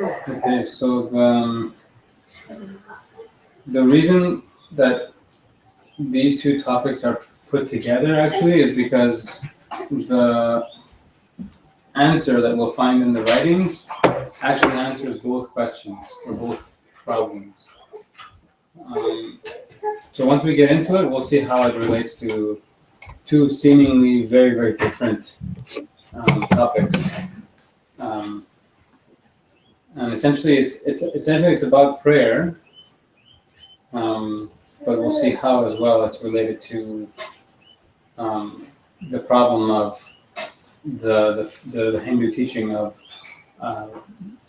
Okay, so the reason that these two topics are put together actually is because the answer that we'll find in the writings actually answers both questions or both problems. So once we get into it, we'll see how it relates to two seemingly very, very different topics. And essentially, it's about prayer, but we'll see how as well it's related to the problem of the Hindu teaching of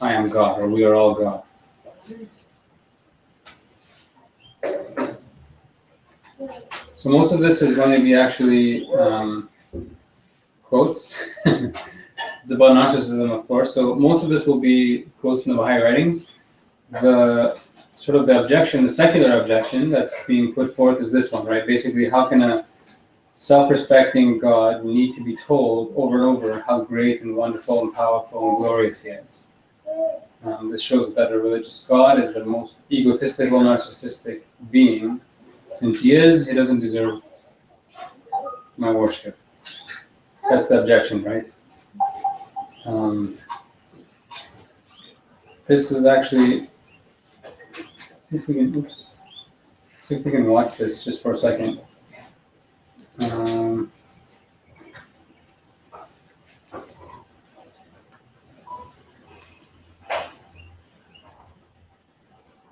I am God, or we are all God. So most of this is going to be actually quotes. It's about narcissism, of course. So most of this will be quotes from the Baha'i writings. The sort of the objection, the secular objection that's being put forth is this one, right? Basically, how can a self-respecting God need to be told over and over how great and wonderful and powerful and glorious he is? This shows that a religious God is the most egotistical, narcissistic being. Since he doesn't deserve my worship. That's the objection, right? This is actually, see if we can watch this just for a second. I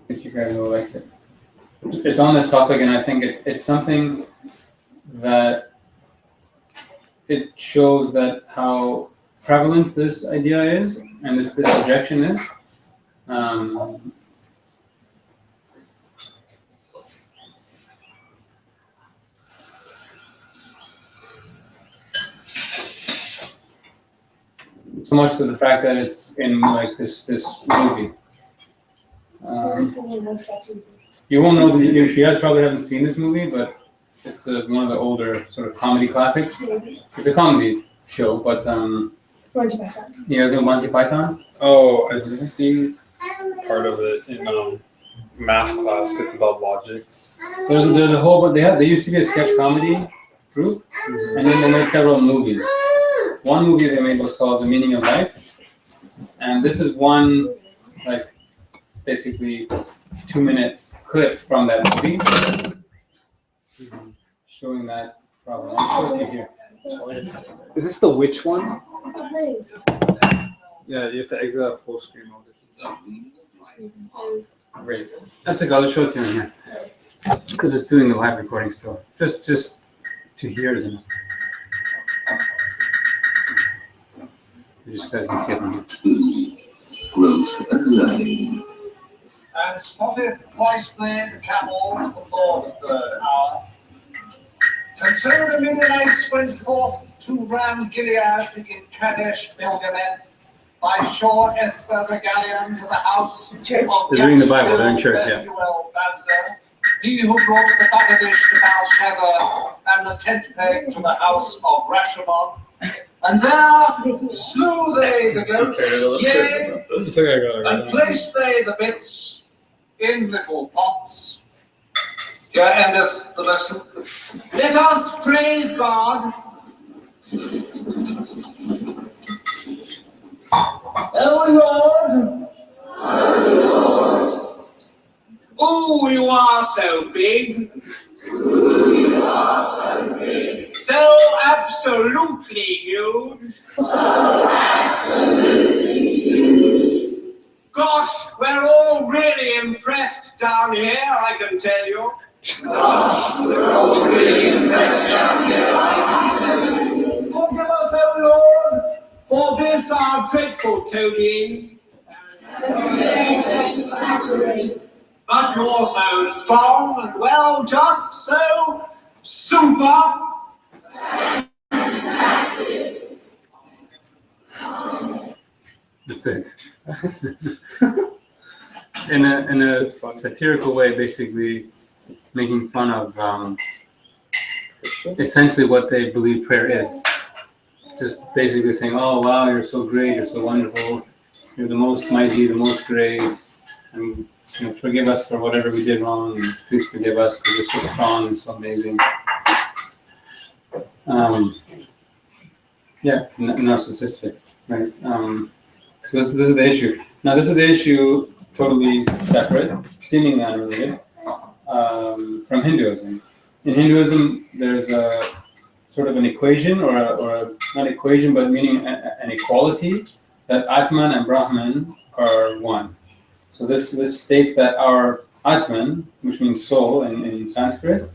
think you guys will like it. It's on this topic, and I think it's something that it shows that how prevalent this idea is, and this objection is. So much to the fact that it's in like this movie. You won't know you guys probably haven't seen this movie, but it's one of the older sort of comedy classics. It's a comedy show, but Monty Python. you guys know Monty Python? Oh, I've seen part of it in math class. It's about logic. There's a whole, but they used to be a sketch comedy group, and then they made several movies. One movie they made was called The Meaning of Life, and this is one like basically 2-minute clip from that movie showing that problem. I'll show it to you here. Is this the witch one? Yeah, you have to exit out full screen mode. Great. That's okay. I'll show it to you in here because it's doing the live recording still. Just to hear it. You just guys can see it on here. Growth and learning. And spotteth wisely the camel before the third hour. And so the Midianites went forth to Ram Gilead in Kadesh Bilgameth, by shore Ethba Regalian to the house of They're reading the Bible, they're in church, yeah. Bethuel Basder, he who brought the Bagadish to Belshazzar, and the tent peg to the house of Rashomon. And there slew they the goat, yea, and placed they the bits in little pots. Here endeth the lesson. Let us praise God. Oh Lord. Oh, you are so big. So absolutely huge. Gosh, we're all really impressed down here, I can tell you. Forgive us, O Lord, for this our dreadful toadying. But you're so strong and well, just so super. That's it. in a satirical way, basically making fun of essentially what they believe prayer is. Just basically saying, "Oh wow, you're so great, you're so wonderful. You're the most mighty, the most great, and forgive us for whatever we did wrong. And please forgive us because you're so strong and so amazing. Narcissistic, right? So this is the issue. Now this is the issue totally separate, seemingly unrelated, from Hinduism. In Hinduism, there's a sort of an equation, or not equation, but meaning an equality, that Atman and Brahman are one. So this states that our Atman, which means soul in Sanskrit,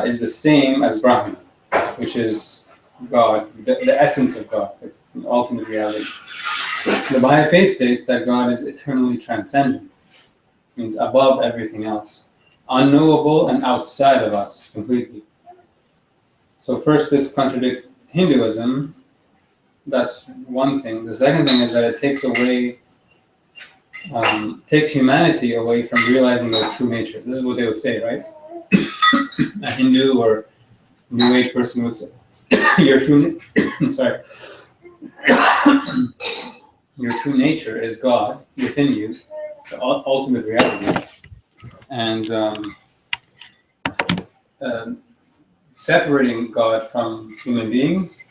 is the same as Brahman, which is God, the essence of God, the ultimate reality. The Baha'i faith states that God is eternally transcendent, means above everything else, unknowable and outside of us completely. So first, this contradicts Hinduism. That's one thing. The second thing is that it takes humanity away from realizing their true nature. This is what they would say, right? A Hindu or New Age person would say, your true nature is God within you, the ultimate reality. And separating God from human beings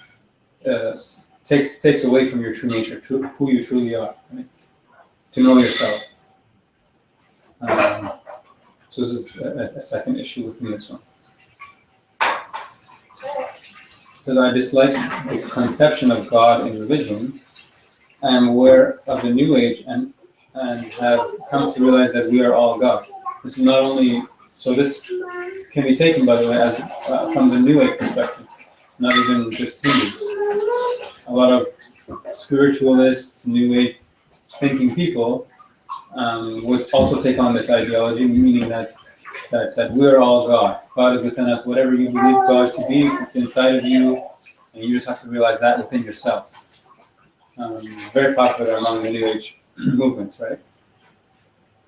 takes away from your true nature, who you truly are, right? To know yourself. So this is a second issue within this one. So I dislike the conception of God in religion. I am aware of the New Age and have come to realize that we are all God. This is not only, so this can be taken, by the way, as from the New Age perspective, not even just Hindus. A lot of spiritualists, New Age thinking people would also take on this ideology, meaning that we're all God. God is within us. Whatever you believe God to be, it's inside of you, and you just have to realize that within yourself. Very popular among the New Age movements, right?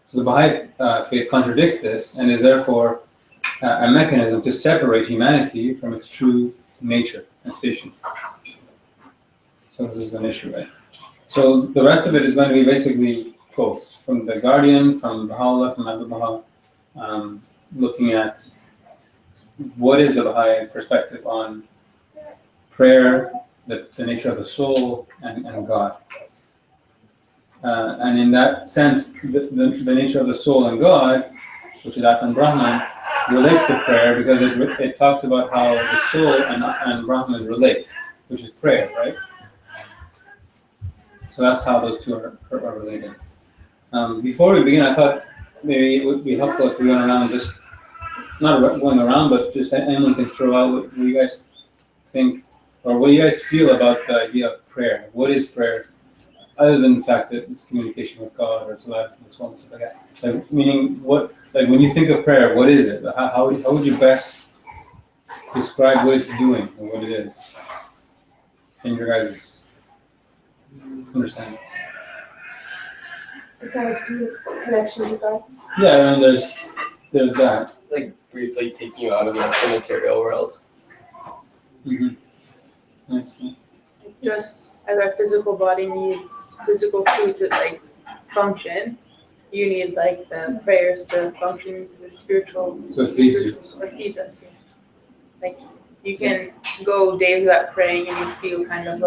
So the Baha'i faith contradicts this and is therefore a mechanism to separate humanity from its true nature and station. So this is an issue, right? So the rest of it is going to be basically quotes from the Guardian, from Baha'u'llah, from Abdul Baha, looking at what is the Baha'i perspective on prayer, the nature of the soul, and God. And in that sense, the nature of the soul and God, which is Atman Brahman, relates to prayer because it talks about how the soul and Brahman relate, which is prayer, right? So that's how those two are related. Before we begin, I thought maybe it would be helpful if we went around just, not going around, but just anyone can throw out what you guys think, or what you guys feel about the idea of prayer. What is prayer? Other than the fact that it's communication with God, or it's life, and so on and stuff like that. Like, meaning, when you think of prayer, what is it? How would you best describe what it's doing, or what it is, in your guys' understanding? Besides connection to God. Yeah, and there's that. Like briefly taking you out of the material world. Mm-hmm. Nice. Just as our physical body needs physical food to function, you need the prayers to function, the spiritual. So it feeds you. It feeds us. Yeah. You can go days without praying and you feel kind of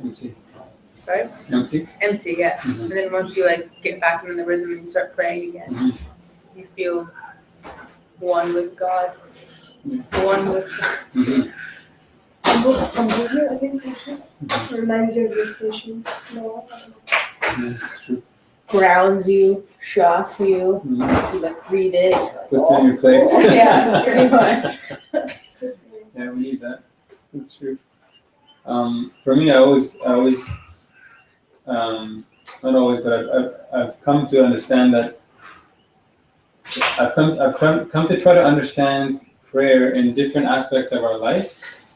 Empty. sorry? Empty? Empty, yeah. Mm-hmm. And then once you get back in the rhythm and you start praying again, Mm-hmm. you feel one with God. Yeah. One with Mm-hmm. Humbles you, I think. It reminds you of your station. No, Yes, it's true. grounds you, shocks you. Mm-hmm. You read it. Puts you in your place. Yeah, pretty much. Yeah, we need that. That's true. For me, I always, not always, but I've come to understand that I've come to try to understand prayer in different aspects of our life,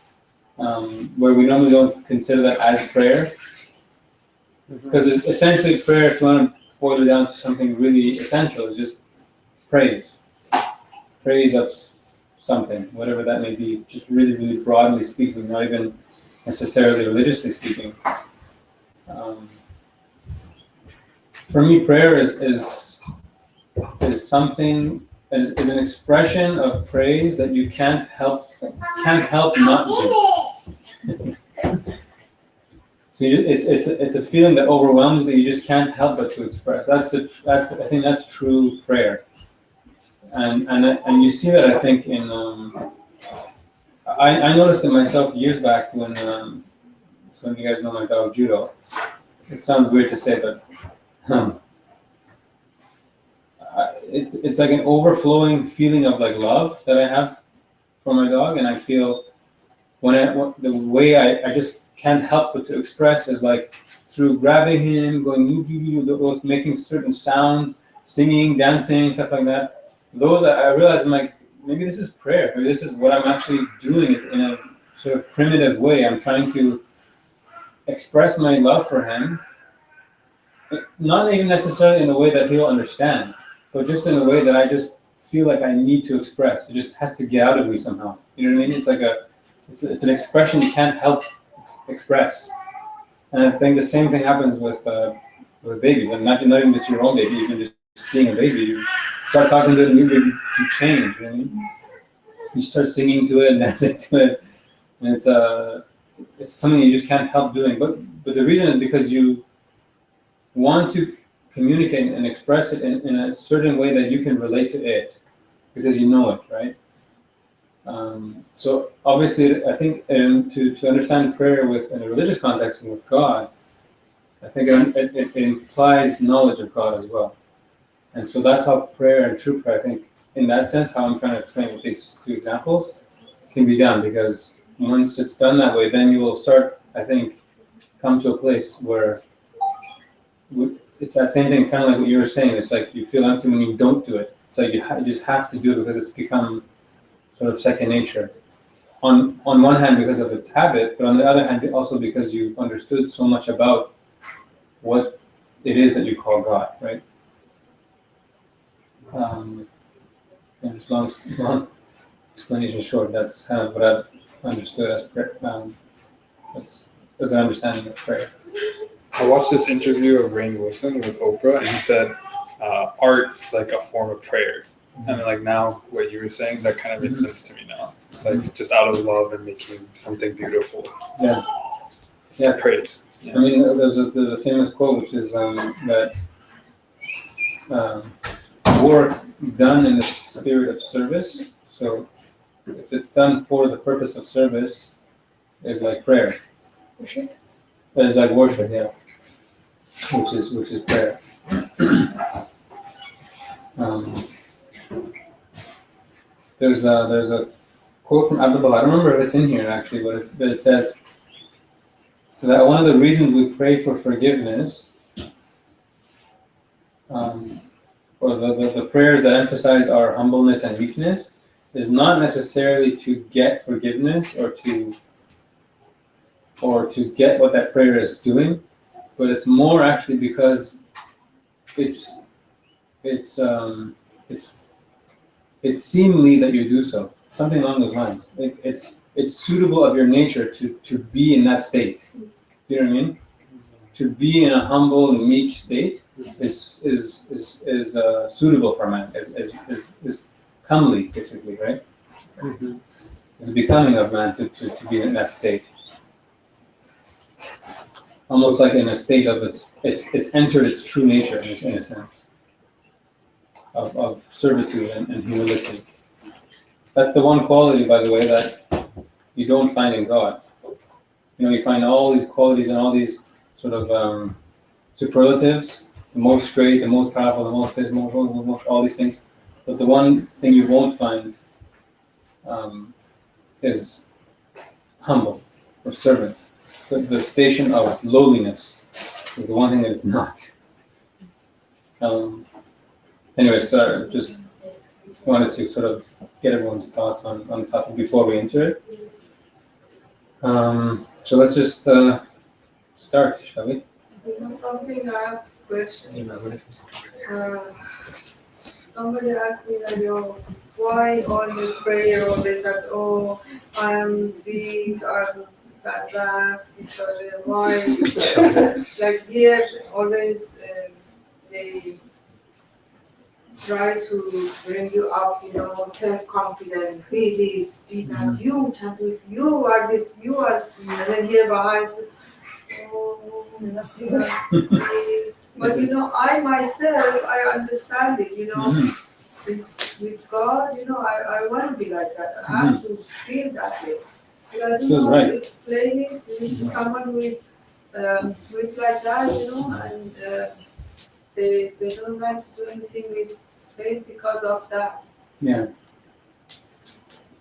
where we normally don't consider that as prayer. Because essentially prayer, if you want to boil it down to something really essential, is just praise. Praise of something, whatever that may be, just really, really broadly speaking, not even necessarily religiously speaking. for me, prayer is something is an expression of praise that you can't help not do. So it's a feeling that overwhelms that you just can't help but to express. I think that's true prayer, and you see that I think in I noticed it myself years back when some of you guys know my dog Judo. It sounds weird to say, but it's like an overflowing feeling of like love that I have for my dog, and I feel the way I just can't help but to express is like through grabbing him, going those making certain sounds, singing, dancing, stuff like that. Those I realize I'm like, maybe this is prayer. Maybe this is what I'm actually doing. It's in a sort of primitive way. I'm trying to express my love for him, not even necessarily in a way that he'll understand, but just in a way that I just feel like I need to express. It just has to get out of me somehow. You know what I mean? It's like it's an expression you can't help express. And I think the same thing happens with babies, and not even just your own baby, even just seeing a baby. You start talking to it, and you change. You know what I mean? You start singing to it and dancing to it, and it's something you just can't help doing. But the reason is because you want to communicate and express it in a certain way that you can relate to it, because you know it, right? So obviously, I think to understand prayer in a religious context and with God, I think it implies knowledge of God as well. And so that's how prayer and true prayer, I think, in that sense, how I'm trying to explain with these two examples, can be done. Because once it's done that way, then you will start, I think, come to a place where it's that same thing, kind of like what you were saying. It's like you feel empty when you don't do it. It's like you just have to do it because it's become sort of second nature. On one hand, because of its habit, but on the other hand, also because you've understood so much about what it is that you call God, right? And as long explanation short, that's kind of what I've understood as prayer, as an understanding of prayer. I watched this interview of Rainn Wilson with Oprah, and he said art is like a form of prayer. And then, like, now what you were saying, that kind of makes sense to me now. It's like just out of love and making something beautiful. Yeah. It's to praise. Yeah. I mean, there's a famous quote which is that work done in the spirit of service. So if it's done for the purpose of service, is like prayer. Worship? That is like worship, yeah. Which is prayer. There's a quote from Abdul. I don't remember if it's in here actually, but it says that one of the reasons we pray for forgiveness, or the prayers that emphasize our humbleness and weakness, is not necessarily to get forgiveness or to get what that prayer is doing, but it's more actually because it's seemly that you do so, something along those lines. It's suitable of your nature to be in that state. You know what I mean? To be in a humble and meek state is suitable for man. Is comely, basically, right? Mm-hmm. It's becoming of man to be in that state. Almost like in a state of it's entered its true nature in a sense. Of servitude and humility. That's the one quality, by the way, that you don't find in God. You know, you find all these qualities and all these sort of superlatives, the most great, the most powerful, the most this, most all these things. But the one thing you won't find is humble or servant. The station of lowliness is the one thing that it's not. Anyways, just wanted to sort of get everyone's thoughts on the topic before we enter it. So let's just start, shall we? Something I have question. Somebody asked me that, why all your prayer always says, oh, I am weak, I'm bad, why? Like here, always they try to bring you up, self-confident, really speak, and you can do it, you are this, you are, and then here behind, oh, yeah. But I myself, I understand it, with God, I want to be like that. I have to feel that way. But I don't know how to explain it to someone who is like that, and they don't like to do anything with faith because of that. Yeah.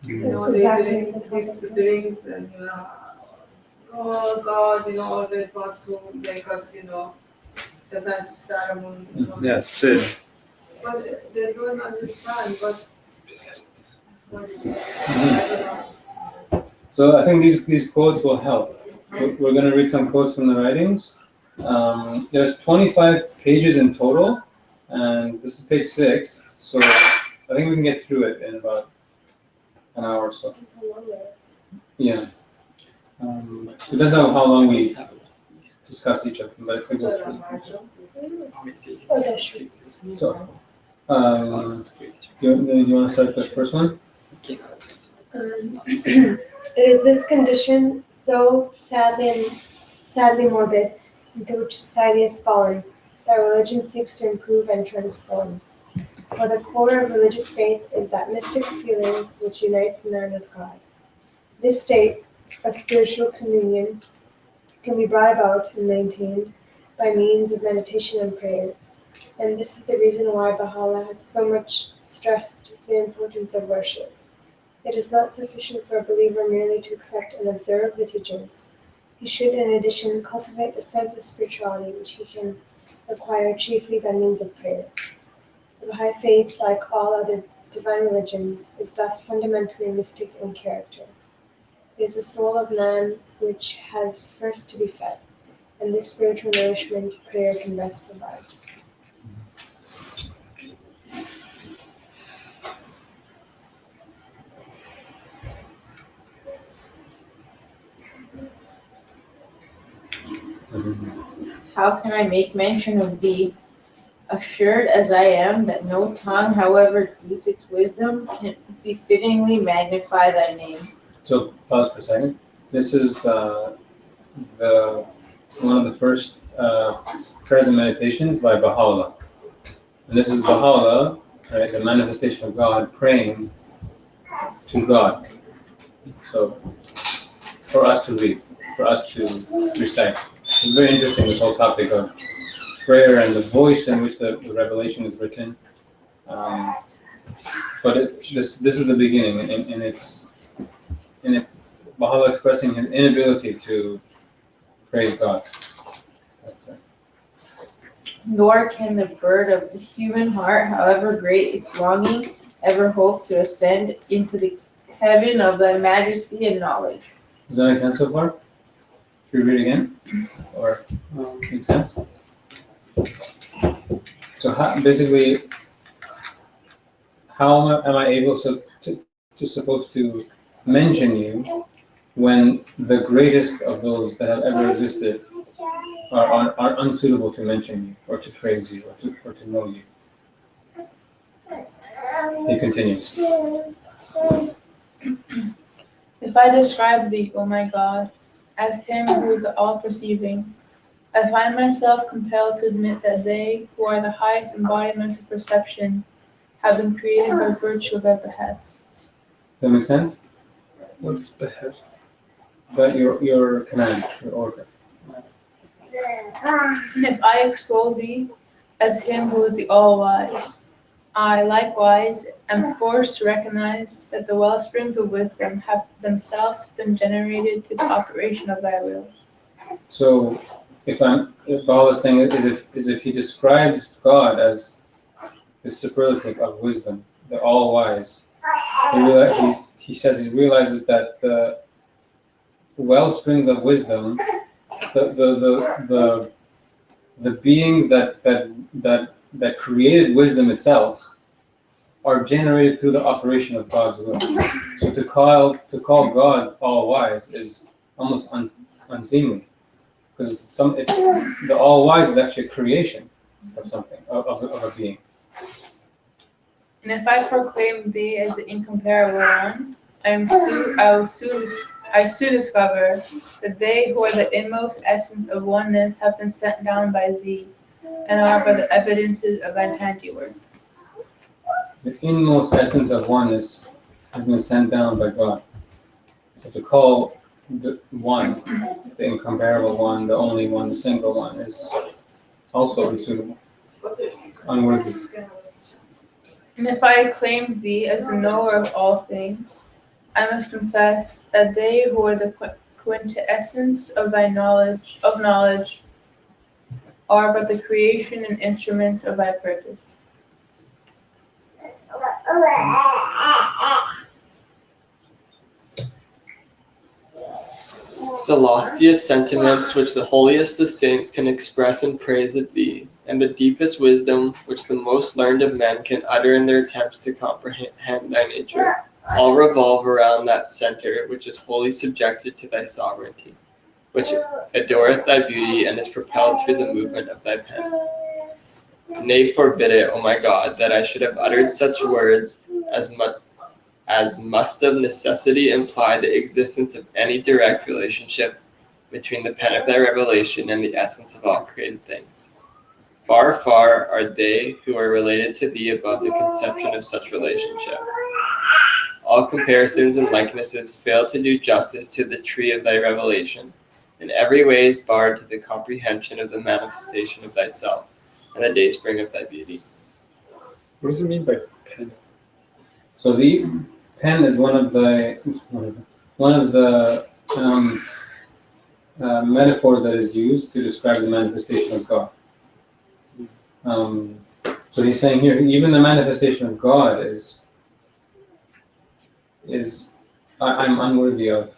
This brings, oh God, always wants to make us, present to ceremony. Yes, Sid. But they don't understand, but I don't know. So I think these quotes will help. We're going to read some quotes from the writings. There's 25 pages in total, and this is page 6. So I think we can get through it in about an hour or so. Yeah. Depends on how long we discuss each of them, but if we go through. So, you want to start the first one? It is this condition, so sadly morbid, into which society has fallen, that religion seeks to improve and transform. For the core of religious faith is that mystic feeling which unites man with God. This state of spiritual communion can be brought about and maintained by means of meditation and prayer. And this is the reason why Baha'u'llah has so much stressed the importance of worship. It is not sufficient for a believer merely to accept and observe the teachings. He should, in addition, cultivate a sense of spirituality which he can acquire chiefly by means of prayer. The Baha'i faith, like all other divine religions, is thus fundamentally mystic in character. It is the soul of man which has first to be fed, and this spiritual nourishment prayer can best provide. How can I make mention of thee? Assured as I am that no tongue, however deep its wisdom, can befittingly magnify thy name. So pause for a second. This is one of the first prayers and meditations by Baha'u'llah. And this is Baha'u'llah, right, the manifestation of God, praying to God. So for us to read, for us to recite. It's very interesting, this whole topic of prayer and the voice in which the revelation is written. But this is the beginning, and it's Baha'u'llah expressing his inability to praise God. That's it. Nor can the bird of the human heart, however great its longing, ever hope to ascend into the heaven of thy majesty and knowledge. Does that make sense so far? Should we read again? Or make sense? So how am I able supposed to mention you when the greatest of those that have ever existed are unsuitable to mention you or to praise you or to know you? He continues. If I describe thee, O my God, as him who is all-perceiving, I find myself compelled to admit that they, who are the highest embodiments of perception, have been created by virtue of thy behests. Does that make sense? What's behest? That your command, your order. And if I extol thee as him who is the all-wise, I likewise am forced to recognize that the wellsprings of wisdom have themselves been generated to the operation of thy will. So if Baha'u'llah's saying is if he describes God as the superlative of wisdom, the all-wise, he says he realizes that the wellsprings of wisdom, the beings that created wisdom itself are generated through the operation of God's will. So to call God all-wise is almost unseemly, because the all-wise is actually a creation. of something, of a being. And if I proclaim thee as the incomparable one, I soon discover that they who are the inmost essence of oneness have been sent down by thee, and are but the evidences of thine handiwork. The inmost essence of oneness has been sent down by God. So to call the one, the incomparable one, the only one, the single one, is also unsuitable, unworthy. And if I claim thee as the knower of all things, I must confess that they who are the quintessence of thy knowledge, are but the creation and instruments of thy purpose. The loftiest sentiments which the holiest of saints can express in praise of thee, and the deepest wisdom which the most learned of men can utter in their attempts to comprehend thy nature, all revolve around that center which is wholly subjected to thy sovereignty, which adoreth thy beauty and is propelled through the movement of thy pen. Nay, forbid it, O my God, that I should have uttered such words as must of necessity imply the existence of any direct relationship between the pen of thy revelation and the essence of all created things. Far, far are they who are related to thee above the conception of such relationship. All comparisons and likenesses fail to do justice to the tree of thy revelation. In every way is barred to the comprehension of the manifestation of thyself and the dayspring of thy beauty. What does it mean by pen? So the pen is one of the metaphors that is used to describe the manifestation of God. So he's saying here, even the manifestation of God is I'm unworthy of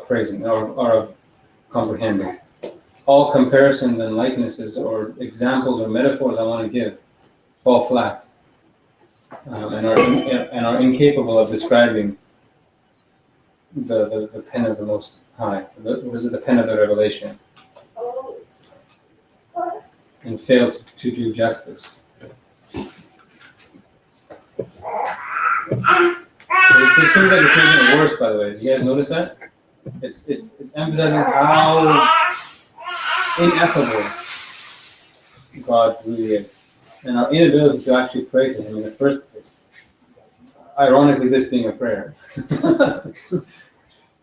praising or of comprehending. All comparisons and likenesses or examples or metaphors I want to give fall flat and are incapable of describing the pen of the Most High. What is it? The pen of the revelation, and fail to do justice. This seems like it's making it worse, by the way. Do you guys notice that? It's emphasizing how ineffable God really is, and our inability to actually pray to Him in the first place. Ironically, this being a prayer.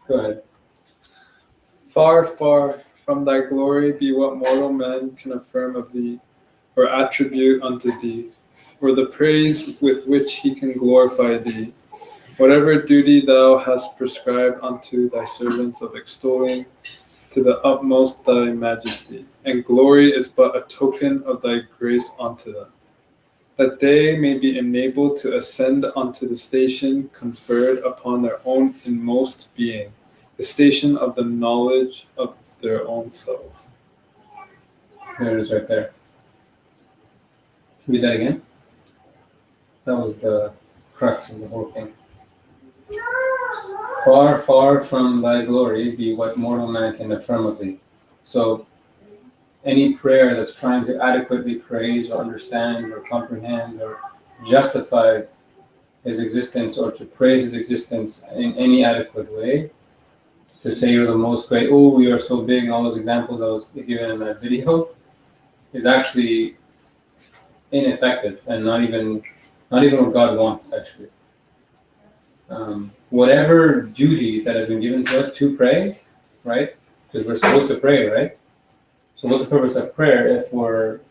Go ahead. Far, far from thy glory be what mortal man can affirm of thee, or attribute unto thee, or the praise with which he can glorify thee. Whatever duty thou hast prescribed unto thy servants of extolling to the utmost thy majesty, and glory is but a token of thy grace unto them, that they may be enabled to ascend unto the station conferred upon their own inmost being, the station of the knowledge of their own selves. There it is right there. Read that again. That was the crux of the whole thing. Far, far from thy glory be what mortal man can affirm of thee. So any prayer that's trying to adequately praise or understand or comprehend or justify His existence or to praise His existence in any adequate way, to say you're the most great, oh, you are so big, and all those examples I was given in that video, is actually ineffective and not even what God wants, actually. Whatever duty that has been given to us to pray, right? Because we're supposed to pray, right? So what's the purpose of prayer if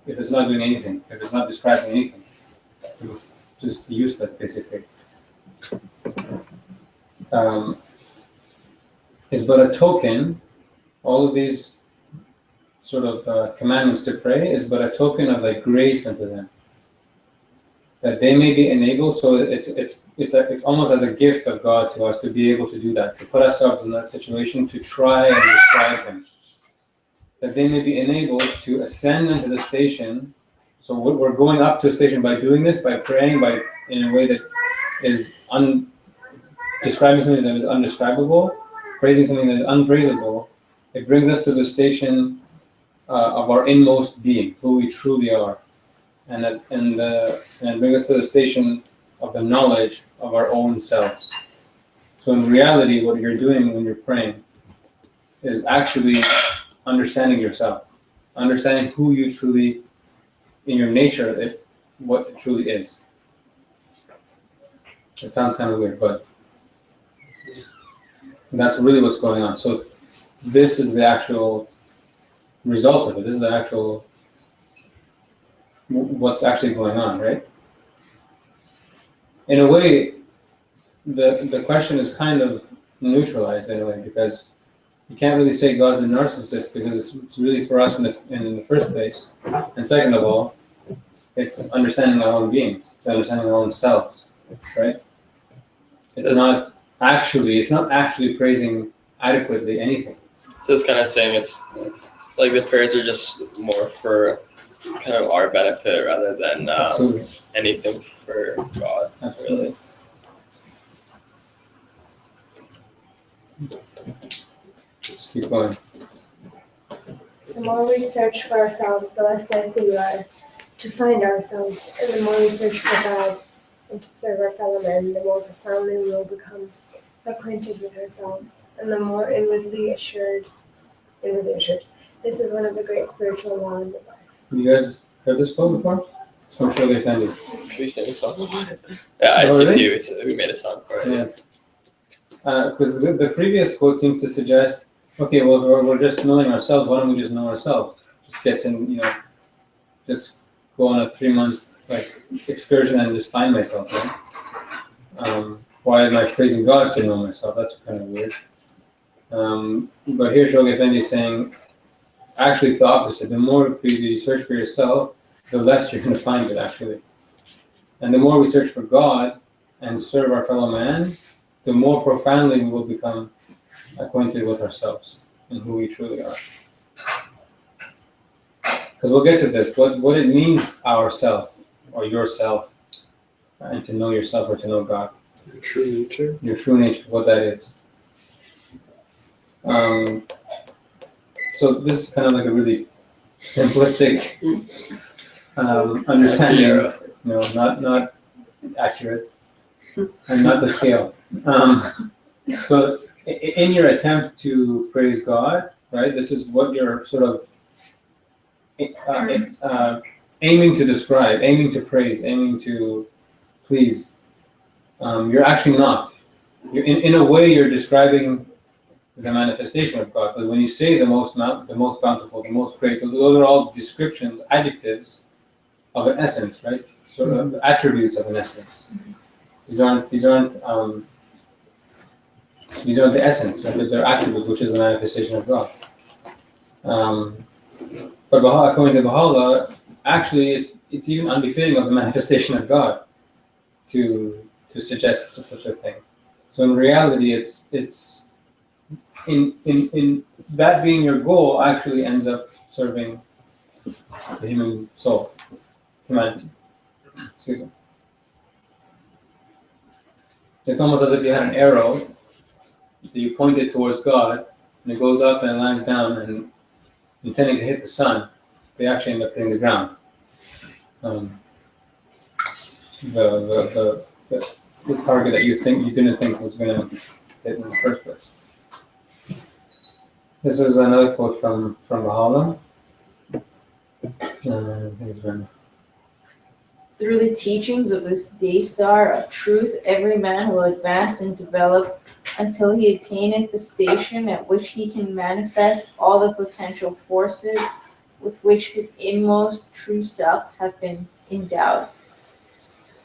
it's not doing anything, if it's not describing anything? It's just useless, basically. Is but a token. All of these sort of commandments to pray is but a token of thy grace unto them, that they may be enabled. So it's almost as a gift of God to us to be able to do that, to put ourselves in that situation, to try and describe Him, that they may be enabled to ascend into the station. So we're going up to a station by doing this, by praying, in a way that is describing something that is undescribable, praising something that is unpraisable. It brings us to the station of our inmost being, who we truly are, and bring us to the station of the knowledge of our own selves. So in reality, what you're doing when you're praying is actually understanding yourself, understanding who you truly, in your nature, what it truly is. It sounds kind of weird, but that's really what's going on. So this is the actual result of it. This is the actual what's actually going on, right? In a way, the question is kind of neutralized in a way, because you can't really say God's a narcissist because it's really for us in the first place. And second of all, it's understanding our own beings. It's understanding our own selves, right? It's not actually praising adequately anything. So it's kind of saying it's like the prayers are just more for kind of our benefit rather than anything for God, really. Let's keep going. The more we search for ourselves, the less likely we are to find ourselves. And the more we search for God and to serve our fellow men, the more profoundly we will become acquainted with ourselves, and the more inwardly assured. This is one of the great spiritual laws of life. You guys heard this quote before? It's from Shirley Effendi. Should we sing a song about it? Yeah, I really? we made a song for it. Yes. Because the previous quote seems to suggest, okay, well, we're just knowing ourselves. Why don't we just know ourselves? Just get in, just go on a 3-month excursion and just find myself, right? Why am I praising God to know myself? That's kind of weird. But here Shoghi Effendi is saying, actually it's the opposite. The more you search for yourself, the less you're going to find it, actually. And the more we search for God and serve our fellow man, the more profoundly we will become acquainted with ourselves and who we truly are. Because we'll get to this, what it means, ourself or yourself, and to know yourself or to know God. Your true nature. Your true nature, what that is. So this is kind of like a really simplistic understanding, not accurate, and not the scale. So in your attempt to praise God, right, this is what you're sort of aiming to describe, aiming to praise, aiming to please. You're actually not. In a way, you're describing the manifestation of God, because when you say the most bountiful, the most great, those are all descriptions, adjectives of an essence, right? Sort of attributes of an essence. These aren't the essence, right? They're attributes, which is the manifestation of God. But according to Baha'u'llah, actually, it's even unbefitting of the manifestation of God to suggest such a thing. So in reality, it's in that being your goal actually ends up serving the human soul, humanity. Excuse me. It's almost as if you had an arrow that you point it towards God, and it goes up and it lands down, and intending to hit the sun, they actually end up hitting the ground. The target that you didn't think was going to hit in the first place. This is another quote from Baha'u'llah. Through the teachings of this day star of truth, every man will advance and develop until he attaineth the station at which he can manifest all the potential forces with which his inmost true self have been endowed.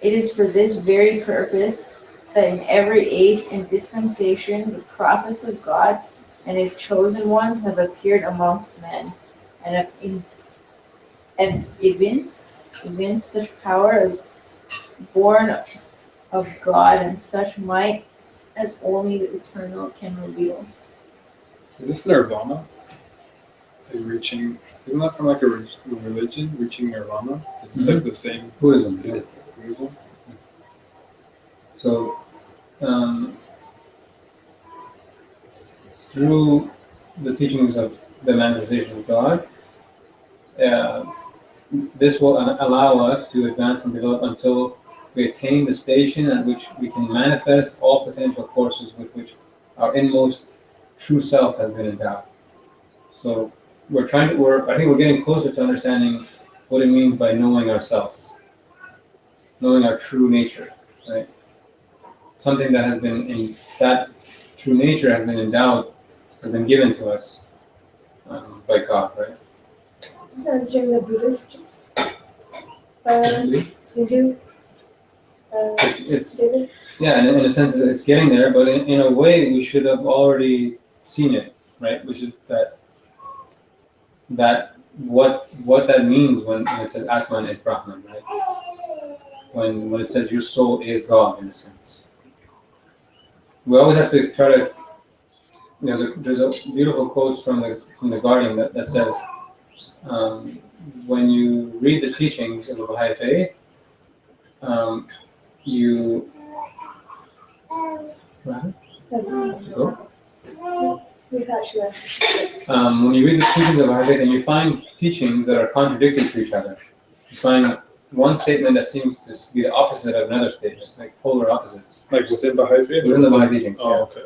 It is for this very purpose that in every age and dispensation the prophets of God and his chosen ones have appeared amongst men, and have evinced such power as born of God and such might as only the Eternal can reveal. Is this nirvana? Isn't that from like a religion, reaching nirvana? Is this like the same? Buddhism. Yeah. Yes. Buddhism? So, through the teachings of the manifestation of God, this will allow us to advance and develop until we attain the station at which we can manifest all potential forces with which our inmost true self has been endowed. So I think we're getting closer to understanding what it means by knowing ourselves, knowing our true nature, right? Something that has been that true nature has been endowed, has been given to us by God, right? This is answering the Buddhist, Hindu, It's David. yeah, in a sense it's getting there, but in a way we should have already seen it, right? We should that what that means when it says Atman is Brahman, right? When it says your soul is God, in a sense. We always have to try to. There's a beautiful quote from the Guardian that says, when you read the teachings of the Baha'i Faith, you. Go. When you read the teachings of Baha'i Faith and you find teachings that are contradictory to each other, you find one statement that seems to be the opposite of another statement, like polar opposites. Like within Baha'i Faith? Within the Baha'i teachings, oh, yeah. Okay.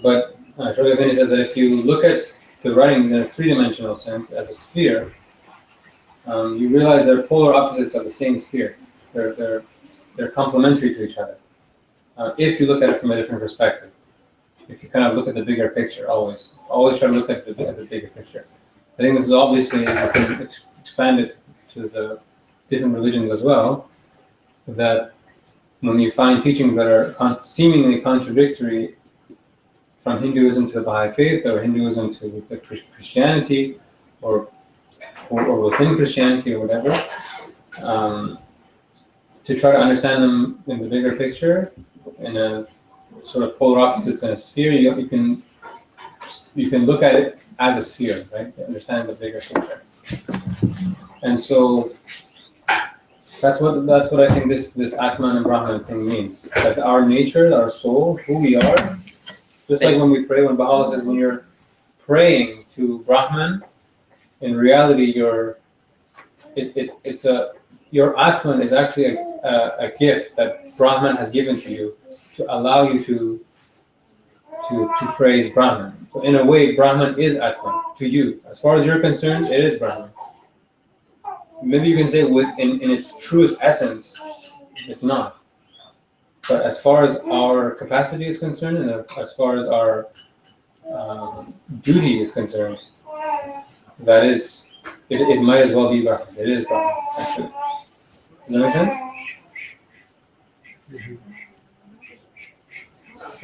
But Shoghi Effendi says that if you look at the writings in a three-dimensional sense as a sphere, you realize they're polar opposites of the same sphere. They're complementary to each other. If you look at it from a different perspective, if you kind of look at the bigger picture, always try to look at the bigger picture. I think this is obviously, you can expand it to the different religions as well, that when you find teachings that are seemingly contradictory from Hinduism to the Baha'i Faith, or Hinduism to the Christianity, or within Christianity, or whatever, to try to understand them in the bigger picture, in a sort of polar opposites in a sphere, you can look at it as a sphere, right? To understand the bigger picture. And so that's what I think this Atman and Brahman thing means. That our nature, our soul, who we are, just like when we pray, when Baha'u'llah says when you're praying to Brahman, in reality your Atman is actually a gift that Brahman has given to you to allow you to praise Brahman. So in a way, Brahman is Atman to you. As far as you're concerned, it is Brahman. Maybe you can say in its truest essence, it's not. But as far as our capacity is concerned, and as far as our duty is concerned, that is, it might as well be Brahman. It is Brahman, actually. Does that make sense?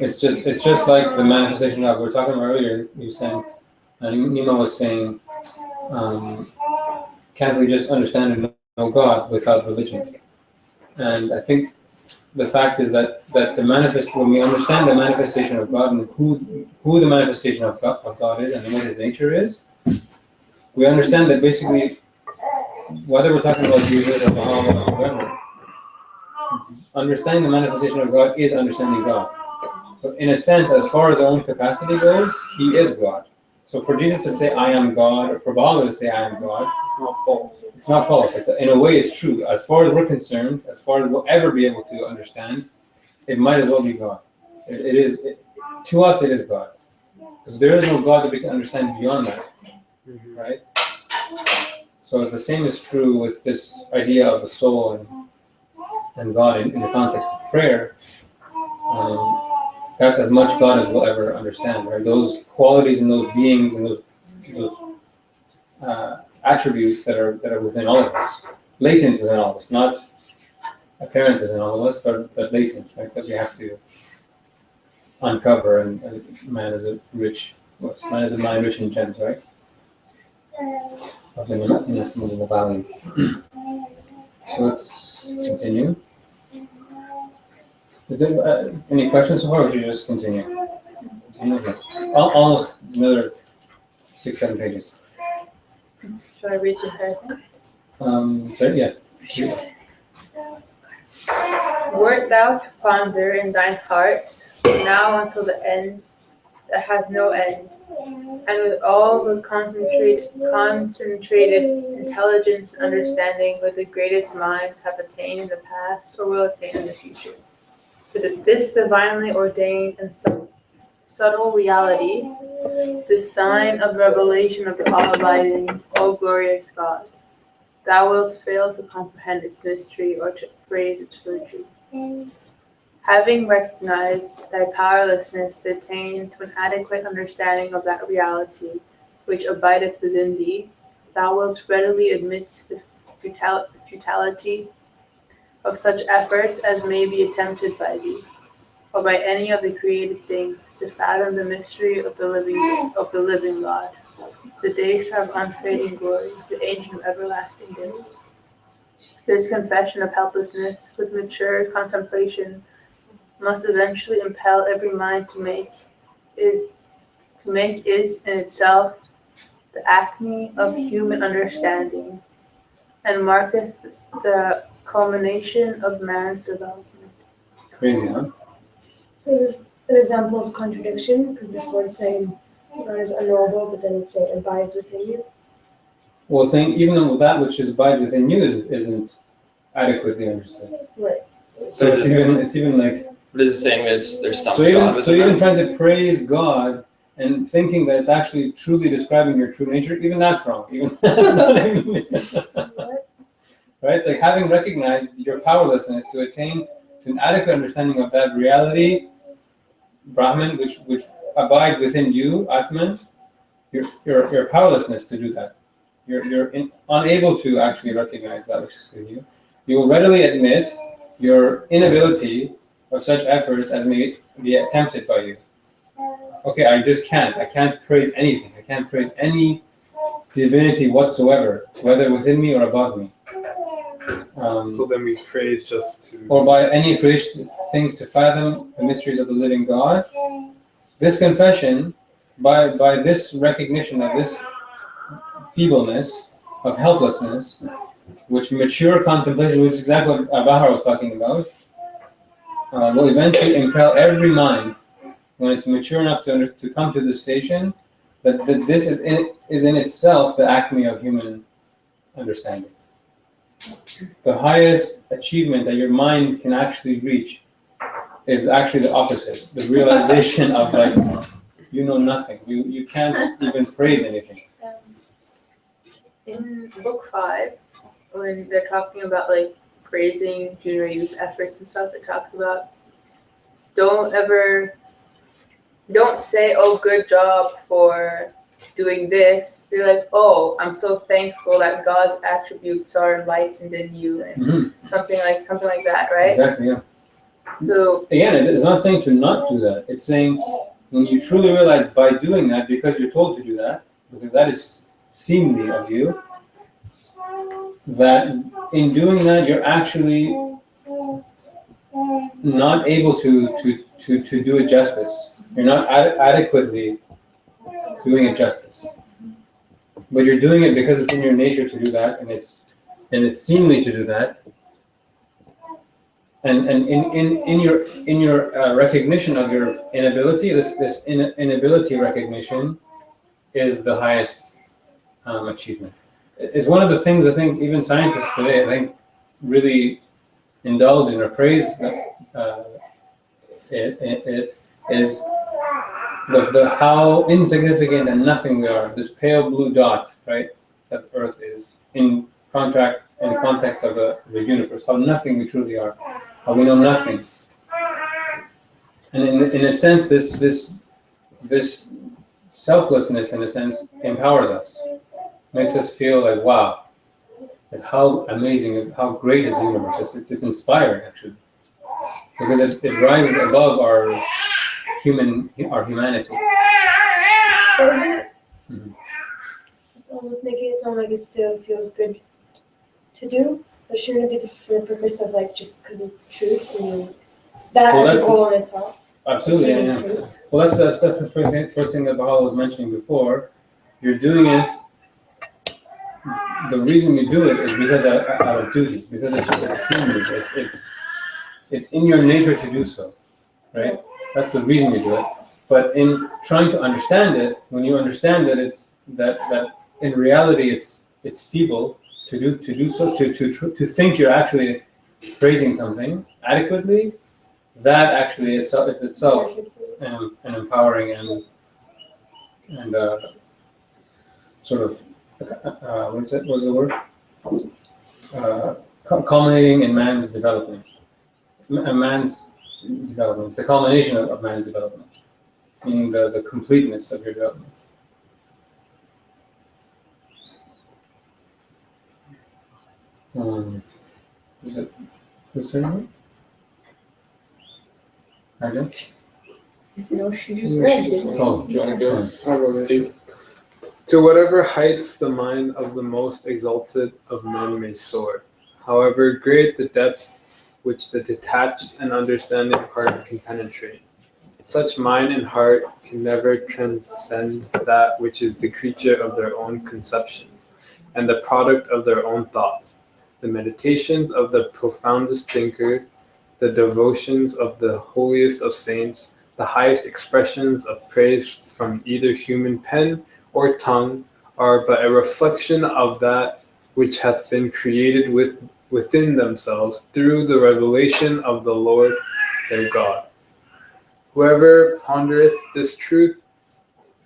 It's just like the manifestation of, we were talking about earlier, you were saying, Nima was saying, can't we just understand and know God without religion? And I think the fact is that when we understand the manifestation of God and who the manifestation of God is and what his nature is, we understand that basically, whether we're talking about Jesus or Muhammad or whoever, understanding the manifestation of God is understanding God. So in a sense, as far as our own capacity goes, he is God. So for Jesus to say, I am God, or for Baha'u'llah to say, I am God, it's not false. It's not false. In a way, it's true. As far as we're concerned, as far as we'll ever be able to understand, it might as well be God. To us, it is God. Because there is no God that we can understand beyond that. Right? So the same is true with this idea of the soul and God in the context of prayer. That's as much God as we'll ever understand, right? Those qualities and those beings and those attributes that are within all of us, latent within all of us, not apparent within all of us, but latent, right? That we have to uncover. And man is a mind rich in gems, right? Of the inestimable value. So let's continue. Is there any questions so far, or should you just continue? Almost another 6-7 pages. Should I read the entire thing? Sorry, yeah. Wert thou to ponder in thine heart, from now until the end that hath no end, and with all the concentrated intelligence and understanding that the greatest minds have attained in the past or will attain in the future. But this divinely ordained and subtle reality, this sign of revelation of the all-abiding, all-glorious God, thou wilt fail to comprehend its mystery or to praise its virtue. Having recognized thy powerlessness to attain to an adequate understanding of that reality which abideth within thee, thou wilt readily admit the futility of such efforts as may be attempted by thee, or by any of the created things, to fathom the mystery of the living God, the daystar of unfading glory, the ancient of everlasting days. This confession of helplessness, with mature contemplation, must eventually impel every mind to make is in itself the acme of human understanding, and marketh the culmination of man's development. Crazy, huh? So this is an example of contradiction, because before it's saying God is unknowable, but then it's saying abides within you. Well, it's saying even though that which is abides within you isn't adequately understood. Right. So it's even like. What is it saying? There's some So God even within us? trying to praise God and thinking that it's actually truly describing your true nature, even that's wrong. Even that's not even right. It's like having recognized your powerlessness to attain to an adequate understanding of that reality, Brahman, which abides within you, Atman. Your powerlessness to do that. You're unable to actually recognize that which is within you. You will readily admit your inability of such efforts as may be attempted by you. Okay, I just can't. I can't praise anything. I can't praise any divinity whatsoever, whether within me or above me. So then we praise just to... Or by any creation things to fathom the mysteries of the living God. This confession, by this recognition of this feebleness, of helplessness, which mature contemplation, which is exactly what Bahar was talking about, will eventually impel every mind, when it's mature enough to come to this station, that this is in itself the acme of human understanding. The highest achievement that your mind can actually reach is actually the opposite, the realization of like, you know nothing, you can't even praise anything. In book 5, when they're talking about like praising junior youth efforts and stuff, it talks about don't say, oh, good job for doing this. Be like, oh, I'm so thankful that God's attributes are enlightened in you, and something like that, right? Exactly, yeah. So again, it is not saying to not do that. It's saying when you truly realize by doing that, because you're told to do that, because that is seemly of you, that in doing that you're actually not able to do it justice. You're not adequately doing it justice. But you're doing it because it's in your nature to do that, and it's seemly to do that. And in your recognition of your inability, this inability recognition is the highest achievement. It's one of the things I think even scientists today, I think, really indulge in or praise it is the how insignificant and nothing we are. This pale blue dot, right, that Earth is in context of the universe. How nothing we truly are. How we know nothing. And in a sense, this selflessness, in a sense, empowers us. Makes us feel like, wow, like how amazing, how great is the universe. It's inspiring, actually, because it rises above our humanity. It's almost making it sound like it still feels good to do, but shouldn't it be for the purpose of like just because it's truth and that as a goal in itself? Absolutely, yeah. Well, that's the first thing that Baha'u'llah was mentioning before. You're doing it. The reason you do it is because out of duty, because it's seemly, it's in your nature to do so, right? That's the reason you do it. But in trying to understand it, when you understand that it's that in reality it's feeble to think you're actually praising something adequately, that actually itself is itself an empowering and sort of what's the word? Culminating in man's development. Man's development. It's the culmination of man's development, meaning the completeness of your development. Is it who's turn? Arjun? No, she just read it. Oh, Do you want to go? I'll go with you. Please. To whatever heights the mind of the most exalted of men may soar, however great the depths which the detached and understanding heart can penetrate, such mind and heart can never transcend that which is the creature of their own conceptions and the product of their own thoughts. The meditations of the profoundest thinker, the devotions of the holiest of saints, the highest expressions of praise from either human pen or tongue are but a reflection of that which hath been created within themselves through the revelation of the Lord their God. Whoever pondereth this truth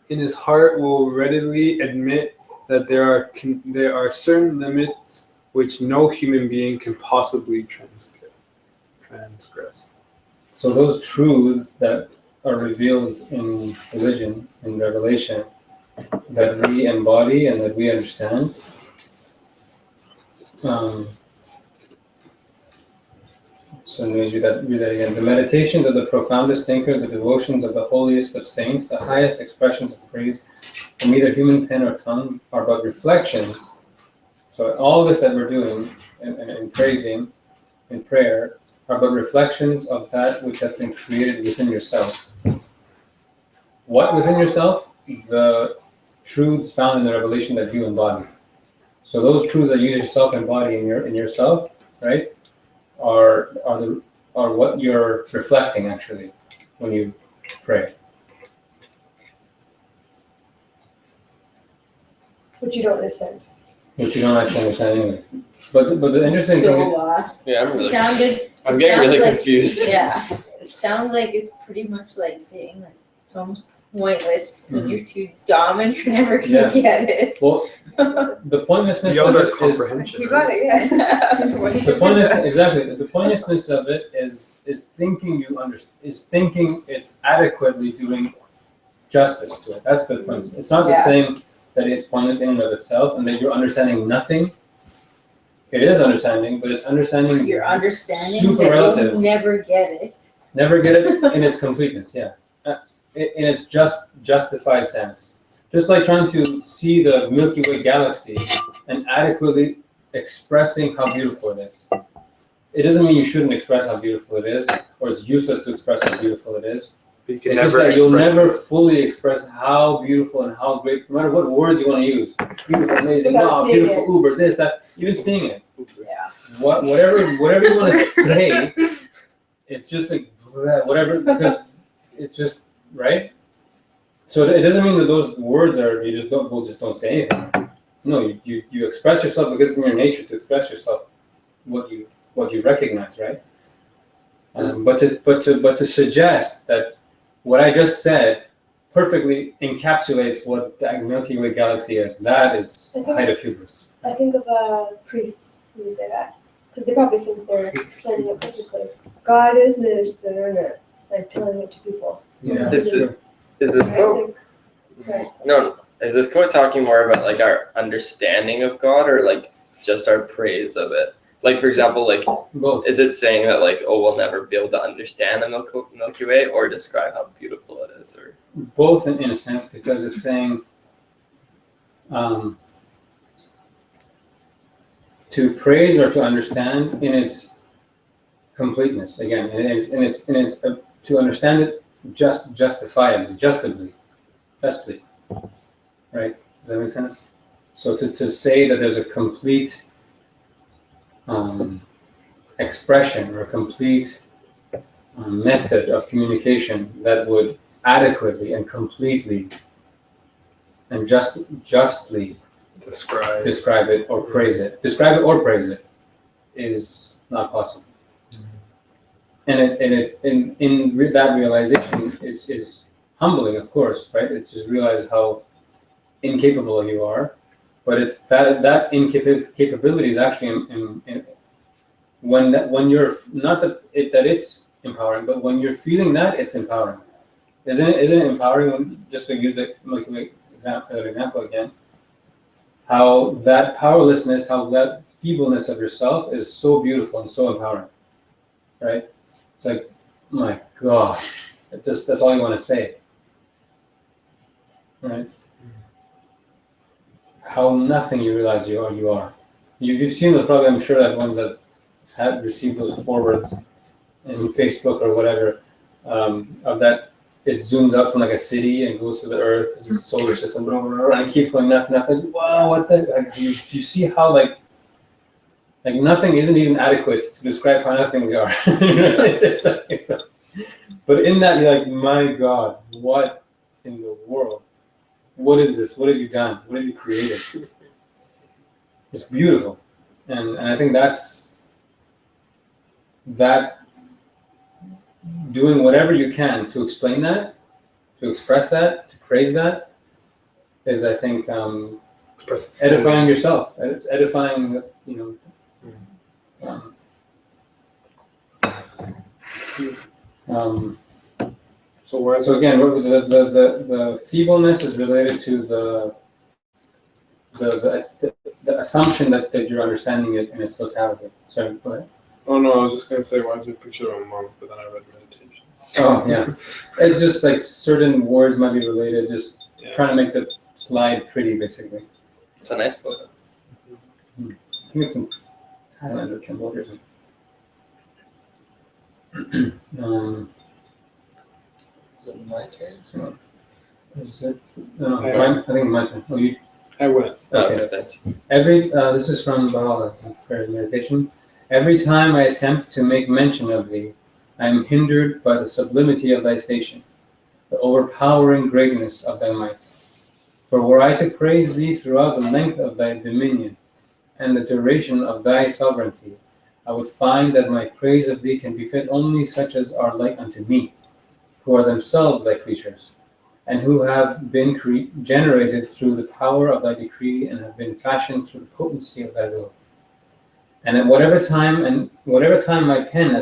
in his heart will readily admit that there are certain limits which no human being can possibly transgress. So those truths that are revealed in religion, in revelation, that we embody and that we understand, so let me read that again. The meditations of the profoundest thinker, the devotions of the holiest of saints, the highest expressions of praise from either human pen or tongue are but reflections. So all this that we're doing in praising, in prayer, are but reflections of that which hath been created within yourself. What within yourself? The truths found in the revelation that you embody. So those truths that you yourself embody in yourself, right, are what you're reflecting actually when you pray. Which you don't understand. Which you don't actually understand anyway. But the interesting thing is, lost. Yeah, I'm really. I'm It getting really sounds like- confused. Yeah, it sounds like it's pretty much like saying like it's almost pointless because you're too dumb and you're never gonna get it. well, the pointlessness The of other it is comprehension. You got it, yeah. the pointlessness, exactly. The pointlessness of it is thinking thinking it's adequately doing justice to it. That's the point. It's not the same that it's pointless in and of itself and that you're understanding nothing. It is understanding, but it's understanding. You're understanding super that relative. you'll never get it. Never get it in its completeness. Yeah, in its justified sense. Just like trying to see the Milky Way galaxy and adequately expressing how beautiful it is. It doesn't mean you shouldn't express how beautiful it is, or it's useless to express how beautiful it is. You can It's just never that you'll express never it. fully express how beautiful and how great, no matter what words you want to use. Beautiful, amazing, Without wow, seeing beautiful, it. uber, this, that, even seeing it. Yeah. Whatever you want to say, it's just like whatever, because it's just, right? So it doesn't mean that those words are, you just don't say anything. No, you express yourself because it's in your nature to express yourself what you recognize, right? But to suggest that what I just said perfectly encapsulates what the Milky Way galaxy is, that is the height of hubris. I think of priests who say that. Because they probably think they're explaining it perfectly. God is this, they're like telling it to people. Yeah, Is true. this I quote? think, sorry. No, is this quote talking more about like our understanding of God or like just our praise of it? Like for example, like Both. is it saying that like we'll never be able to understand the Milky Way or describe how beautiful it is or Both in a sense, because it's saying to praise or to understand in its completeness. Again, in its to understand it justifiably, justly, right? Does that make sense? So to say that there's a complete expression or a complete method of communication that would adequately and completely and justly Describe. describe it or praise it. Describe it or praise it is not possible. And that realization is humbling, of course, right? It's just realize how incapable you are, but it's that incapability is actually when you're not that it's empowering, but when you're feeling that, it's empowering. Isn't it empowering when, just to use an example again, how that powerlessness, how that feebleness of yourself is so beautiful and so empowering, right? It's like, my God, that's all you want to say, right? How nothing you realize you are. You've seen the probably, I'm sure that ones that have received those forwards in Facebook or whatever, of that it zooms out from like a city and goes to the Earth, the solar system, blah, blah, blah, and keeps going nuts and nuts. Like, wow, what the? Like, you see how like nothing isn't even adequate to describe how nothing we are. But in that, you're like, my God, what in the world? What is this? What have you done? What have you created? It's beautiful, and I think that doing whatever you can to explain that, to express that, to praise that, is, I think, edifying yourself. It's edifying, So again, the feebleness is related to the assumption that you're understanding it in its totality. Sorry, go ahead. Oh no, I was just gonna say, why is there a picture of a monk? But then I read meditation. Oh yeah, it's just like certain words might be related. Just trying to make the slide pretty, basically. It's a nice photo. I think it's in Thailand or Cambodia. Is it my turn? So, is it? No, mine, I think my turn. Oh, you. I went. Okay. Thanks. This is from Baha'u'llah, prayer and meditation. Every time I attempt to make mention of thee, I am hindered by the sublimity of thy station, the overpowering greatness of thy might. For were I to praise thee throughout the length of thy dominion and the duration of thy sovereignty, I would find that my praise of thee can befit only such as are like unto me, who are themselves thy creatures, and who have been generated through the power of thy decree and have been fashioned through the potency of thy will. And at whatever time my pen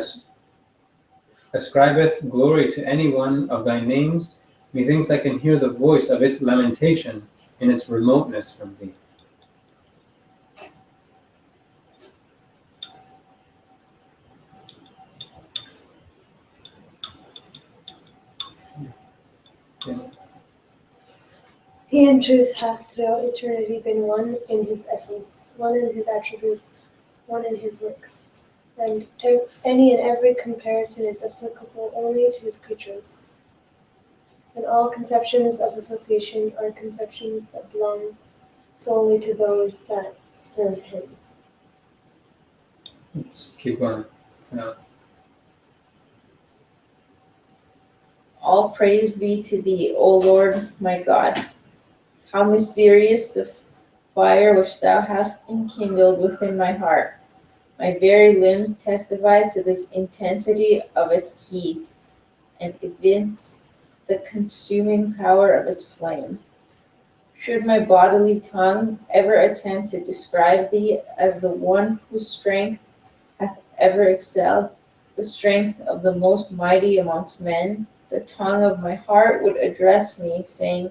ascribeth glory to any one of thy names, methinks I can hear the voice of its lamentation in its remoteness from thee. Yeah. He in truth hath throughout eternity been one in his essence, one in his attributes, one in his works, and any and every comparison is applicable only to his creatures. And all conceptions of association are conceptions that belong solely to those that serve him. Let's keep going for now. All praise be to thee, O Lord my God. How mysterious the fire which thou hast enkindled within my heart. My very limbs testify to this intensity of its heat, and evince the consuming power of its flame. Should my bodily tongue ever attempt to describe thee as the one whose strength hath ever excelled the strength of the most mighty amongst men, the tongue of my heart would address me, saying,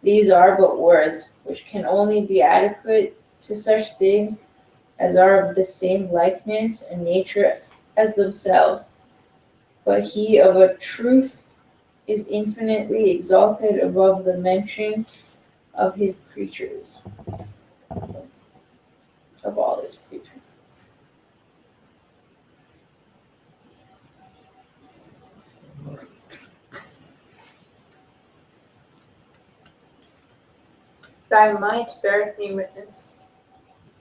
these are but words, which can only be adequate to such things as are of the same likeness and nature as themselves. But he of a truth is infinitely exalted above the mention of his creatures, of all his creatures. Thy might beareth me witness.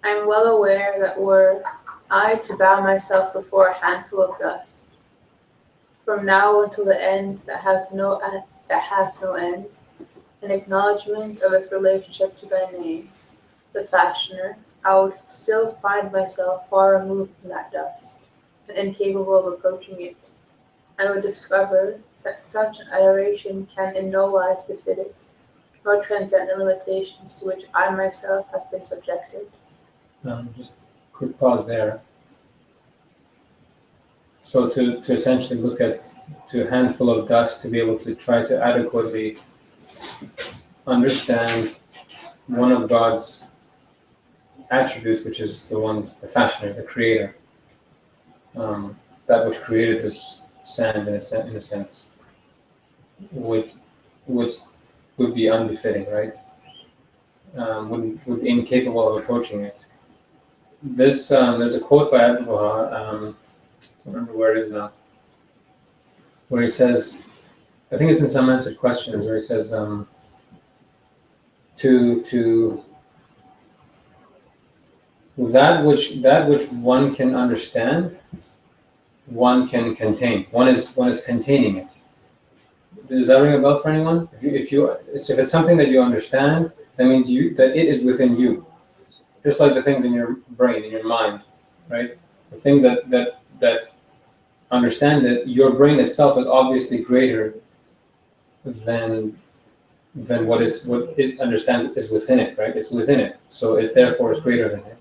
I am well aware that were I to bow myself before a handful of dust, from now until the end that hath no that hath no end, in acknowledgement of its relationship to thy name, the fashioner, I would still find myself far removed from that dust, and incapable of approaching it. I would discover that such an adoration can in no wise befit it, nor transcend the limitations to which I myself have been subjected. Just quick pause there. So to essentially look at to a handful of dust to be able to try to adequately understand one of God's attributes, which is the fashioner, the creator, that which created this sand in a sense, would be unbefitting, right? Would be incapable of approaching it. This there's a quote by Abdul Baha, I don't remember where it is now, where he says, I think it's in Some Answered Questions, where he says, to that which one can understand, one can contain. One is containing it. Does that ring a bell for anyone? If it's something that you understand, that means that it is within you. Just like the things in your brain, in your mind, right? The things that understand it, your brain itself is obviously greater than what it understands is within it, right? It's within it, so it therefore is greater than it.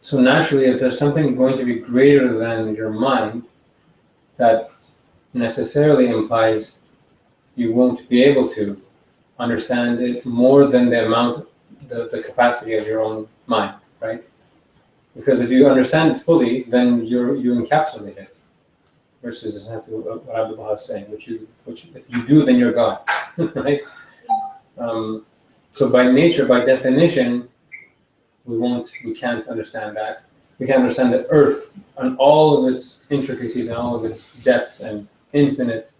So naturally, if there's something going to be greater than your mind, that necessarily implies you won't be able to understand it more than the capacity of your own mind, right? Because if you understand it fully, then you encapsulate it, which is essentially what Abdul Baha is saying. Which if you do, then you're God, right? So by nature, by definition, we can't understand that. We can't understand the earth and all of its intricacies and all of its depths and infinite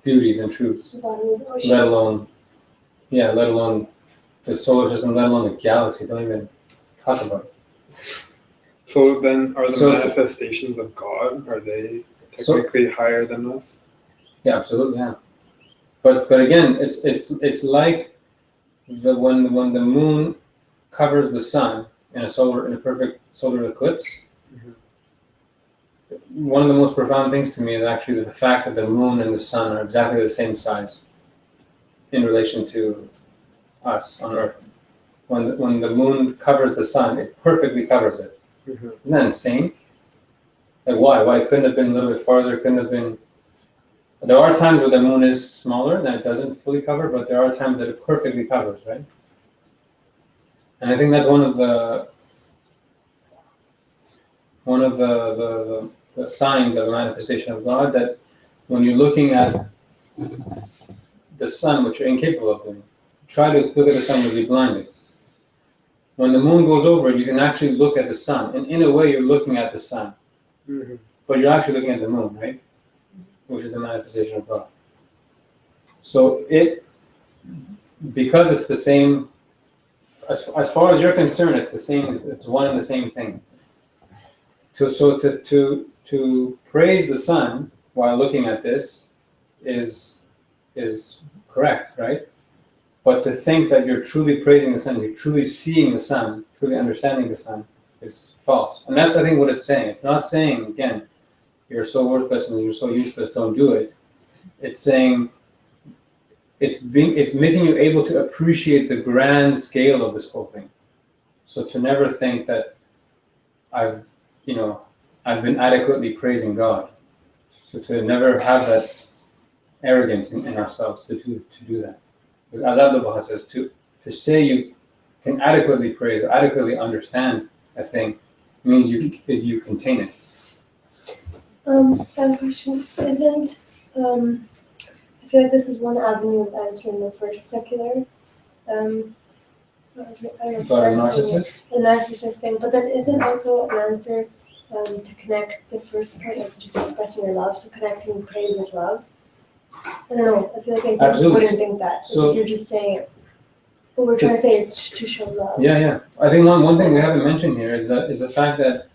beauties and truths, let alone the solar system, let alone the galaxy. Don't even talk about it. So then, are the manifestations of God, are they technically higher than us? Yeah, absolutely, yeah. But again, it's like when the moon covers the sun in a perfect solar eclipse. Mm-hmm. One of the most profound things to me is actually the fact that the moon and the sun are exactly the same size in relation to us on Earth. When the moon covers the sun, it perfectly covers it. Mm-hmm. Isn't that insane? Like why? It couldn't have been a little bit farther, couldn't have been. There are times where the moon is smaller and it doesn't fully cover, but there are times that it perfectly covers, right? And I think that's one of the signs of a manifestation of God, that when you're looking at the sun, which you're incapable of doing, try to look at the sun, you'll be blinded. When the moon goes over it, you can actually look at the sun, and in a way, you're looking at the sun, mm-hmm. but you're actually looking at the moon, right? Which is the manifestation of God. So because it's the same, as far as you're concerned, it's the same. It's one and the same thing. To praise the sun while looking at this is correct, right? But to think that you're truly praising the sun, you're truly seeing the sun, truly understanding the sun, is false. And that's, I think, what it's saying. It's not saying, again, you're so worthless and you're so useless, don't do it. It's saying, it's making you able to appreciate the grand scale of this whole thing. So to never think that I've been adequately praising God. So to never have that arrogance in ourselves to do that. Because as Abdul Baha says, to say you can adequately praise or adequately understand a thing means you contain it. I have a question. I feel like this is one avenue of answering the first secular, I don't know if About a narcissist? a narcissist thing, but then isn't also an answer to connect the first part of just expressing your love, so connecting praise with love? I don't know, I feel like I just wouldn't think that. So you're just saying it. But we're trying to say it's to show love. Yeah. I think one thing we haven't mentioned here is the fact that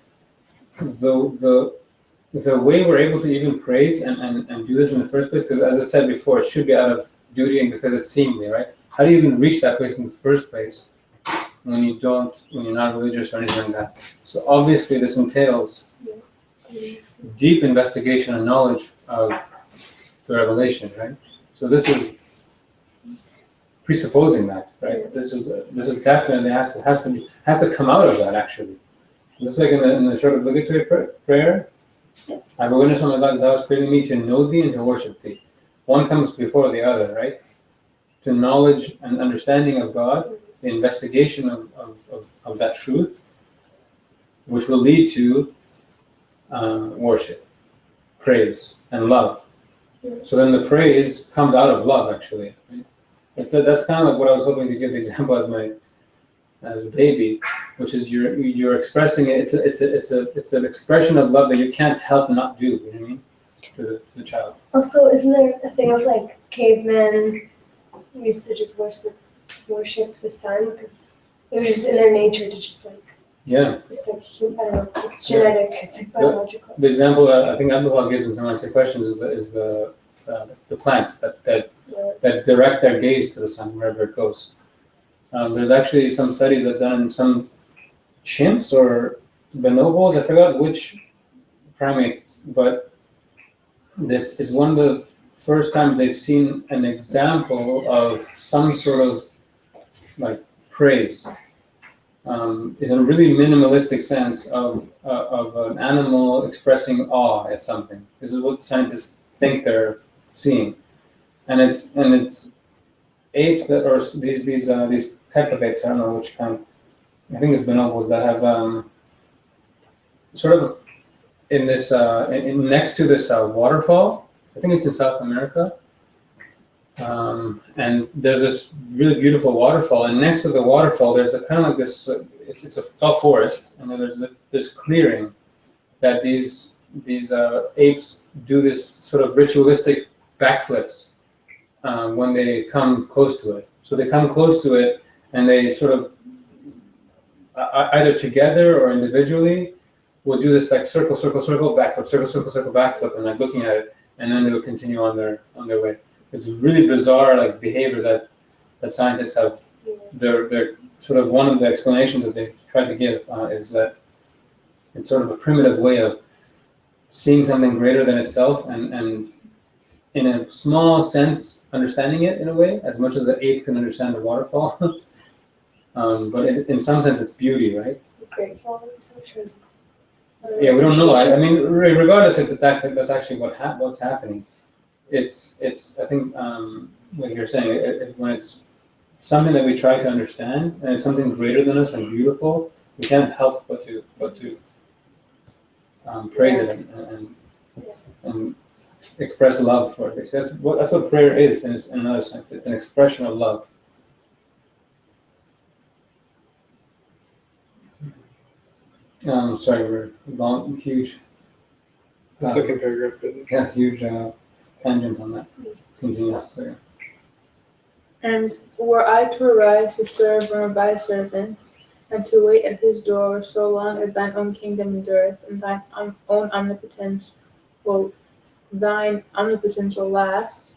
the way we're able to even praise and do this in the first place, because as I said before, it should be out of duty and because it's seemly, right? How do you even reach that place in the first place when you're not religious or anything like that? So obviously this entails deep investigation and knowledge of the revelation, right? So this is presupposing that, right? This is definitely has to come out of that actually. Just like in the short obligatory prayer, I have a witness on my God, thou hast created me to know thee and to worship thee. One comes before the other, right? To knowledge and understanding of God, the investigation of that truth, which will lead to worship, praise, and love. So then the praise comes out of love, actually. Right? That's kind of like what I was hoping to give the example as a baby, which is you're expressing it. It's an expression of love that you can't help not do. You know what I mean? To the child. Also, isn't there a thing of like cavemen used to just worship the sun because it was just in their nature to just like. Yeah. It's like I don't know. It's genetic. It's like biological. The example that I think Abdullah gives in some answer questions is the plants that direct their gaze to the sun wherever it goes. There's actually some studies that done in some chimps or bonobos. I forgot which primates, but it's one of the first time they've seen an example of some sort of like praise in a really minimalistic sense of an animal expressing awe at something. This is what scientists think they're seeing, and it's apes that or these type of apes. I don't know which kind. I think it's bonobos that have sort of in this next to this waterfall. I think it's in South America. And there's this really beautiful waterfall, and next to the waterfall, there's a kind of like this. It's all forest, and then there's this clearing that these apes do this sort of ritualistic backflips when they come close to it. So they come close to it, and they sort of either together or individually will do this like circle, circle, circle, backflip, circle, circle, circle, backflip, and like looking at it, and then they will continue on their way. It's really bizarre, like behavior that scientists have. They're sort of one of the explanations that they've tried to give is that it's sort of a primitive way of seeing something greater than itself, and in a small sense, understanding it in a way, as much as an ape can understand a waterfall. But in some sense, it's beauty, right? Grateful, so true. Yeah, we don't know. I mean, regardless if that's actually what's happening. It's I think like you're saying, when it's something that we try to understand and it's something greater than us and beautiful, we can't help but to praise it and express love for it. That's what prayer is, and it's in another sense. It's an expression of love. Sorry, we're long, huge. The second paragraph. Yeah, huge tangent on that. Continue. Sorry. And were I to arise to serve one of thy servants, and to wait at his door so long as thine own kingdom endureth, and thine own omnipotence will last,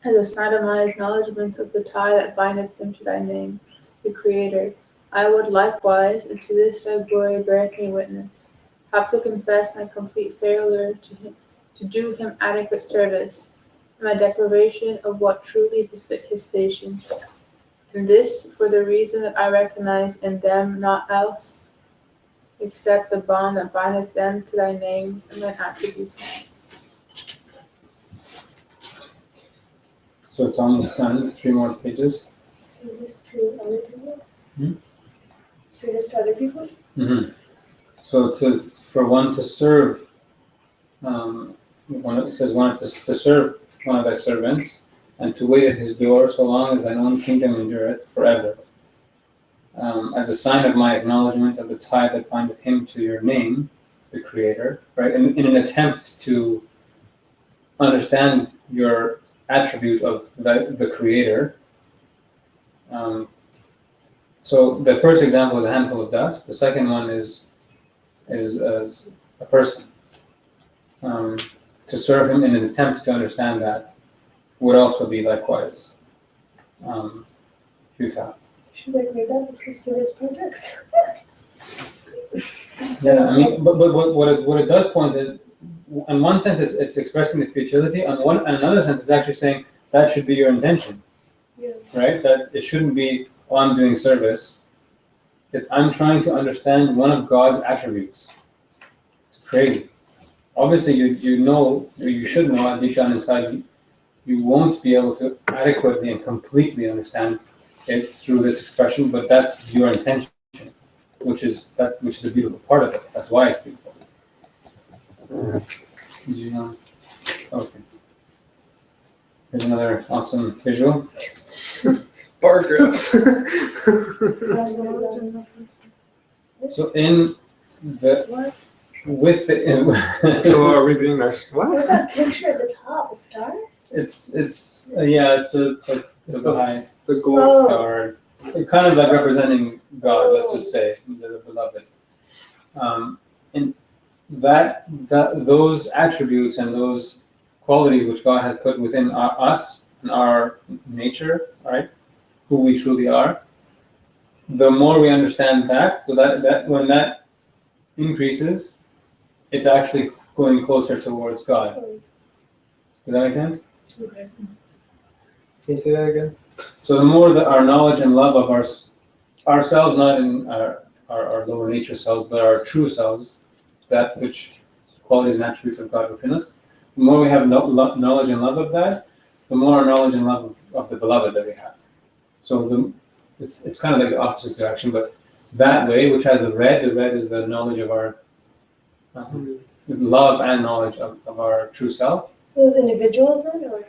as a sign of my acknowledgement of the tie that bindeth him to thy name, the Creator, I would likewise, and to this thy glory beareth me witness, have to confess my complete failure to do him adequate service, my deprivation of what truly befit his station. And this for the reason that I recognize in them naught else except the bond that bindeth them to thy names and thine attributes. So it's almost done. 3 more pages. So this to other people? Hmm? So this to other people? Mm-hmm. So for one to serve, it says one to serve one of thy servants, and to wait at his door so long as thine own kingdom endureth forever. As a sign of my acknowledgement of the tie that bindeth him to your name, the Creator, right? In an attempt to understand your attribute of the Creator. So the first example is a handful of dust. The second one is a person. to serve him in an attempt to understand that would also be likewise futile. Should I read that for service projects? Yeah, I mean, but what it does point is, in one sense, it's expressing the futility. In another sense, it's actually saying that should be your intention, Yeah. right? That it shouldn't be, oh, I'm doing service. It's I'm trying to understand one of God's attributes. It's crazy. Obviously, you know, or you should know deep down inside, you won't be able to adequately and completely understand it through this expression, but that's your intention, which is the beautiful part of it. That's why it's beautiful. Okay. Here's another awesome visual. Bar graphs. So in the What? with the So are we being nice? What's that picture at the top? A star? it's the high The gold Oh. star, kind of like representing God. Let's just say the beloved. And those attributes and those qualities which God has put within us and our nature, right? Who we truly are. The more we understand that, so that when that increases, it's actually going closer towards God. Does that make sense? Okay. Can you say that again? So the more that our knowledge and love of ourselves, not in our lower nature selves, but our true selves, that which qualities and attributes of God within us, the more we have knowledge and love of that, the more knowledge and love of the beloved that we have. So it's kind of like the opposite direction, but that way, which has the red is the knowledge of our love and knowledge of our true self. Those individuals then, or?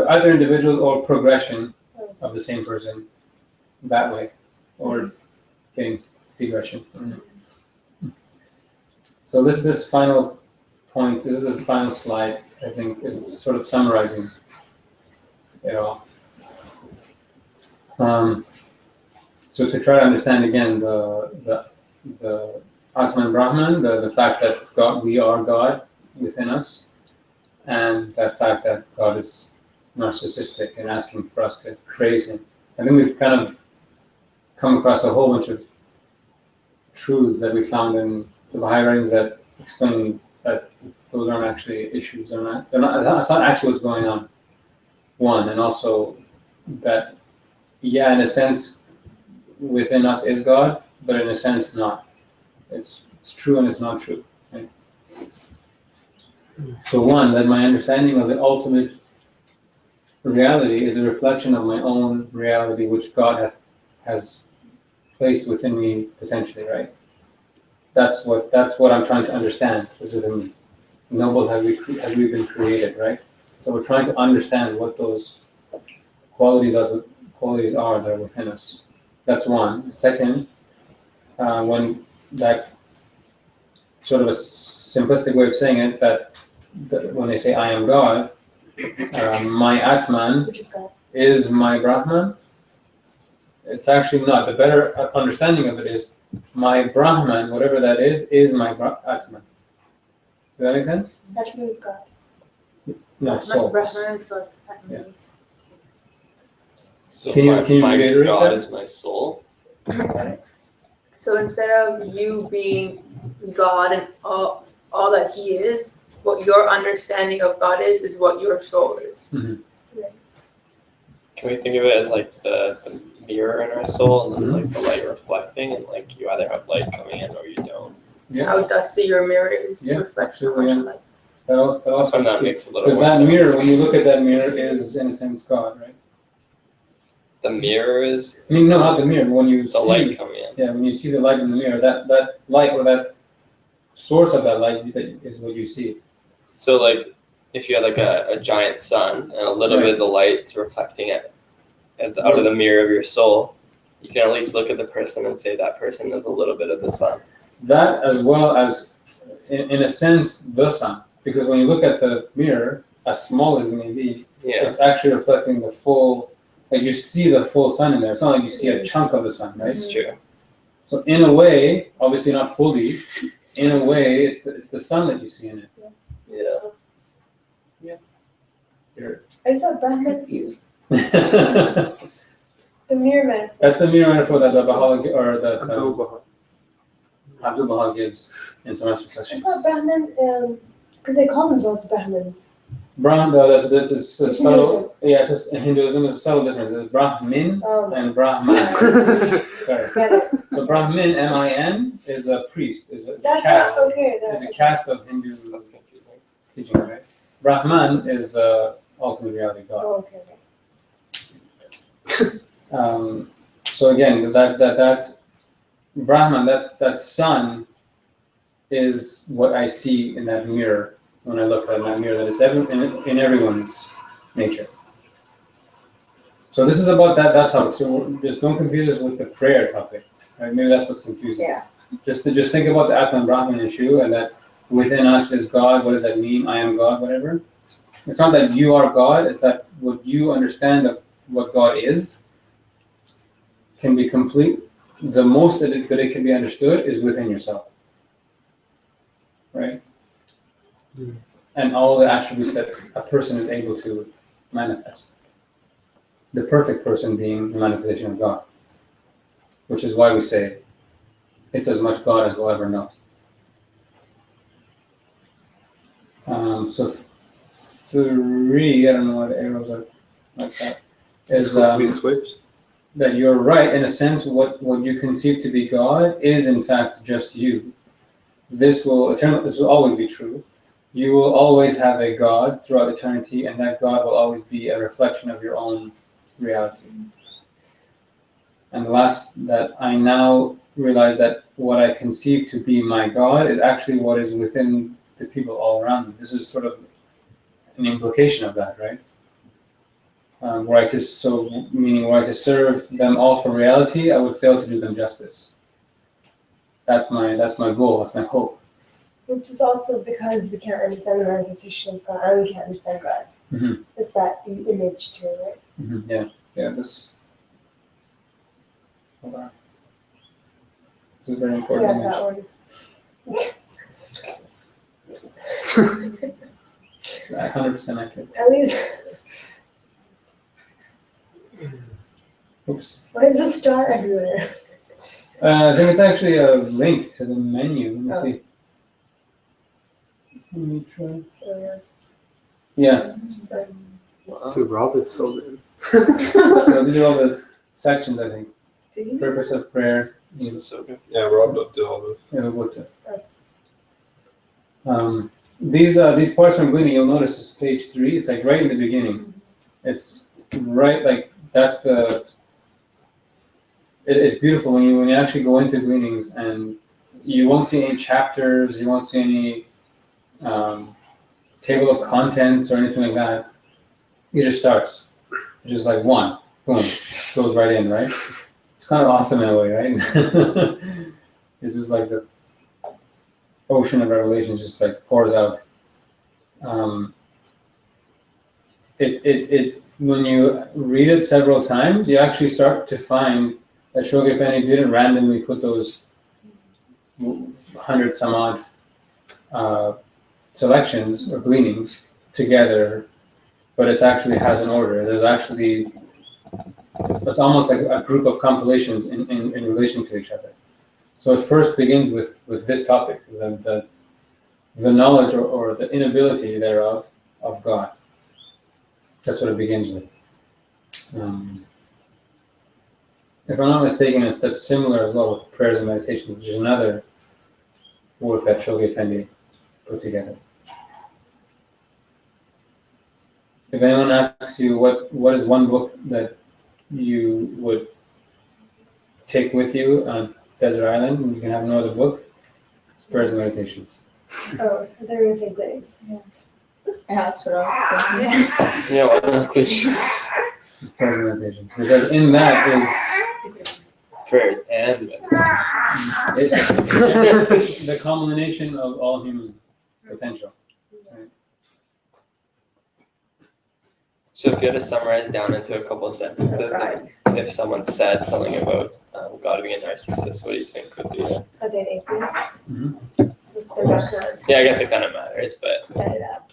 Either individual or progression of the same person that way, or getting digression. So this final point, this final slide, I think, is sort of summarizing it all. So to try to understand again the Atman Brahman, the fact that we are God within us, and that fact that God is narcissistic and asking for us to praise Him. I think we've kind of come across a whole bunch of truths that we found in the Baha'i writings that explain that those aren't actually issues. That's not actually what's going on. One, and also that, yeah, in a sense, within us is God, but in a sense not. It's true and it's not true. Right? So one, that my understanding of the ultimate reality is a reflection of my own reality, which God has placed within me potentially, right? That's what I'm trying to understand. Within noble have we been created, right? So we're trying to understand what those qualities are that are within us. That's one. Second, when that sort of a simplistic way of saying it, that when they say I am God, my Atman Which is God. is my Brahman. It's actually not. The better understanding of it is my Brahman, whatever that is my Atman. Does that make sense? That means God. No, soul. Brahman's God. Yeah. So Can you my reiterate God that? is my soul. So instead of you being God and all that He is, what your understanding of God is what your soul is. Mm-hmm. Can we think of it as like the mirror in our soul, and then like the light reflecting, and like you either have light coming in or you don't? Yeah. How dusty your mirror is Yeah, reflects how absolutely, much yeah. light. That also And is that true. makes a little Because more that sense. mirror, when you look at that mirror, is in a sense God, right? The mirror is I mean, no, not the mirror. When you the see, light coming in. yeah, when you see the light in the mirror, that light or that source of that light is what you see. So like if you had like a giant sun and a little bit of the light reflecting it out of the mirror of your soul, you can at least look at the person and say that person is a little bit of the sun. That, as well as, in a sense, the sun. Because when you look at the mirror, as small as it may be, Yeah. it's actually reflecting the full, like you see the full sun in there. It's not like you see a chunk of the sun, right? That's true. So in a way, obviously not fully, in a way, it's the sun that you see in it. Yeah. I just thought Brahman, Confused. the mirror metaphor. That's the mirror metaphor that the Bahala or that Abdul-Baha. Abdul Baha gives in some Master I Questions. thought Brahman, because they call themselves Brahmins. Brahman, that's a subtle. Yeah, it's just, in Hinduism is a subtle difference. There's Brahmin Oh, and Brahman. Sorry. get it. So Brahmin, M-I-N, is a priest. Is a That's caste. okay. Is a caste of Hindu teaching, right? Brahman is ultimate reality God. Oh, okay. So again, that Brahman, that sun, is what I see in that mirror when I look at that mirror. That it's in everyone's nature. So this is about that topic. So just don't confuse us with the prayer topic. Right? Maybe that's what's confusing. Yeah. Just think about the Atman, Brahman issue, and that within us is God. What does that mean? I am God. Whatever. It's not that you are God. It's that what you understand of what God is can be complete. The most that it can be understood is within yourself, right? And all the attributes that a person is able to manifest. The perfect person being the manifestation of God, which is why we say it's as much God as we'll ever know. So 3, I don't know why the arrows are like that, is supposed to be switched. that you're right in a sense. What you conceive to be God is in fact just you. This will always be true. You will always have a God throughout eternity, and that God will always be a reflection of your own reality. And the last, that I now realize that what I conceive to be my God is actually what is within the people all around me. This is sort of an implication of that, right? Were I to serve them all for reality, I would fail to do them justice. That's my goal. That's my hope. Which is also because we can't understand the manifestation of God, and we can't understand God. Mm-hmm. It's that image too, right? Mm-hmm. Yeah. This. Hold on. This is a very important image. That one. 100% accurate. At least. Oops. Why is a star everywhere? I think it's actually a link to the menu. Let me see. Let me try. Yeah. Dude, Rob is so good. So these are all the sections, I think. Purpose of prayer. This is so good. Yeah, Rob did all this. Yeah, we'll go to. These parts from Gleaning, you'll notice is page 3. It's like right in the beginning. It's right, like that's the. It's beautiful when you actually go into Gleanings, and you won't see any chapters, you won't see any table of contents or anything like that. It just starts. It's just like one, boom, goes right in, right? It's kind of awesome in a way, right? It's just like the ocean of revelation just like pours out. When you read it several times, you actually start to find that Shoghi Effendi didn't randomly put those 100 some odd selections or gleanings together, but it actually has an order. There's actually, it's almost like a group of compilations in relation to each other. So it first begins with this topic, the knowledge or the inability thereof of God. That's what it begins with. If I'm not mistaken, that's similar as well with prayers and meditation, which is another work that Shoghi Effendi put together. If anyone asks you what is one book that you would take with you on desert island and you can have no other book, it's prayers and meditations. Oh, I thought you were going to say Gleanings. Yeah, that's what I was thinking. Yeah, why not please? It's prayers and meditations. Because in that is Prayers and the culmination of all human potential. Right? So if you had to summarize down into a couple of sentences, like if someone said something about God being a narcissist, what do you think would be it? Are they an atheist? Mm-hmm. with the record, Yeah, I guess it kind of matters, but set it up.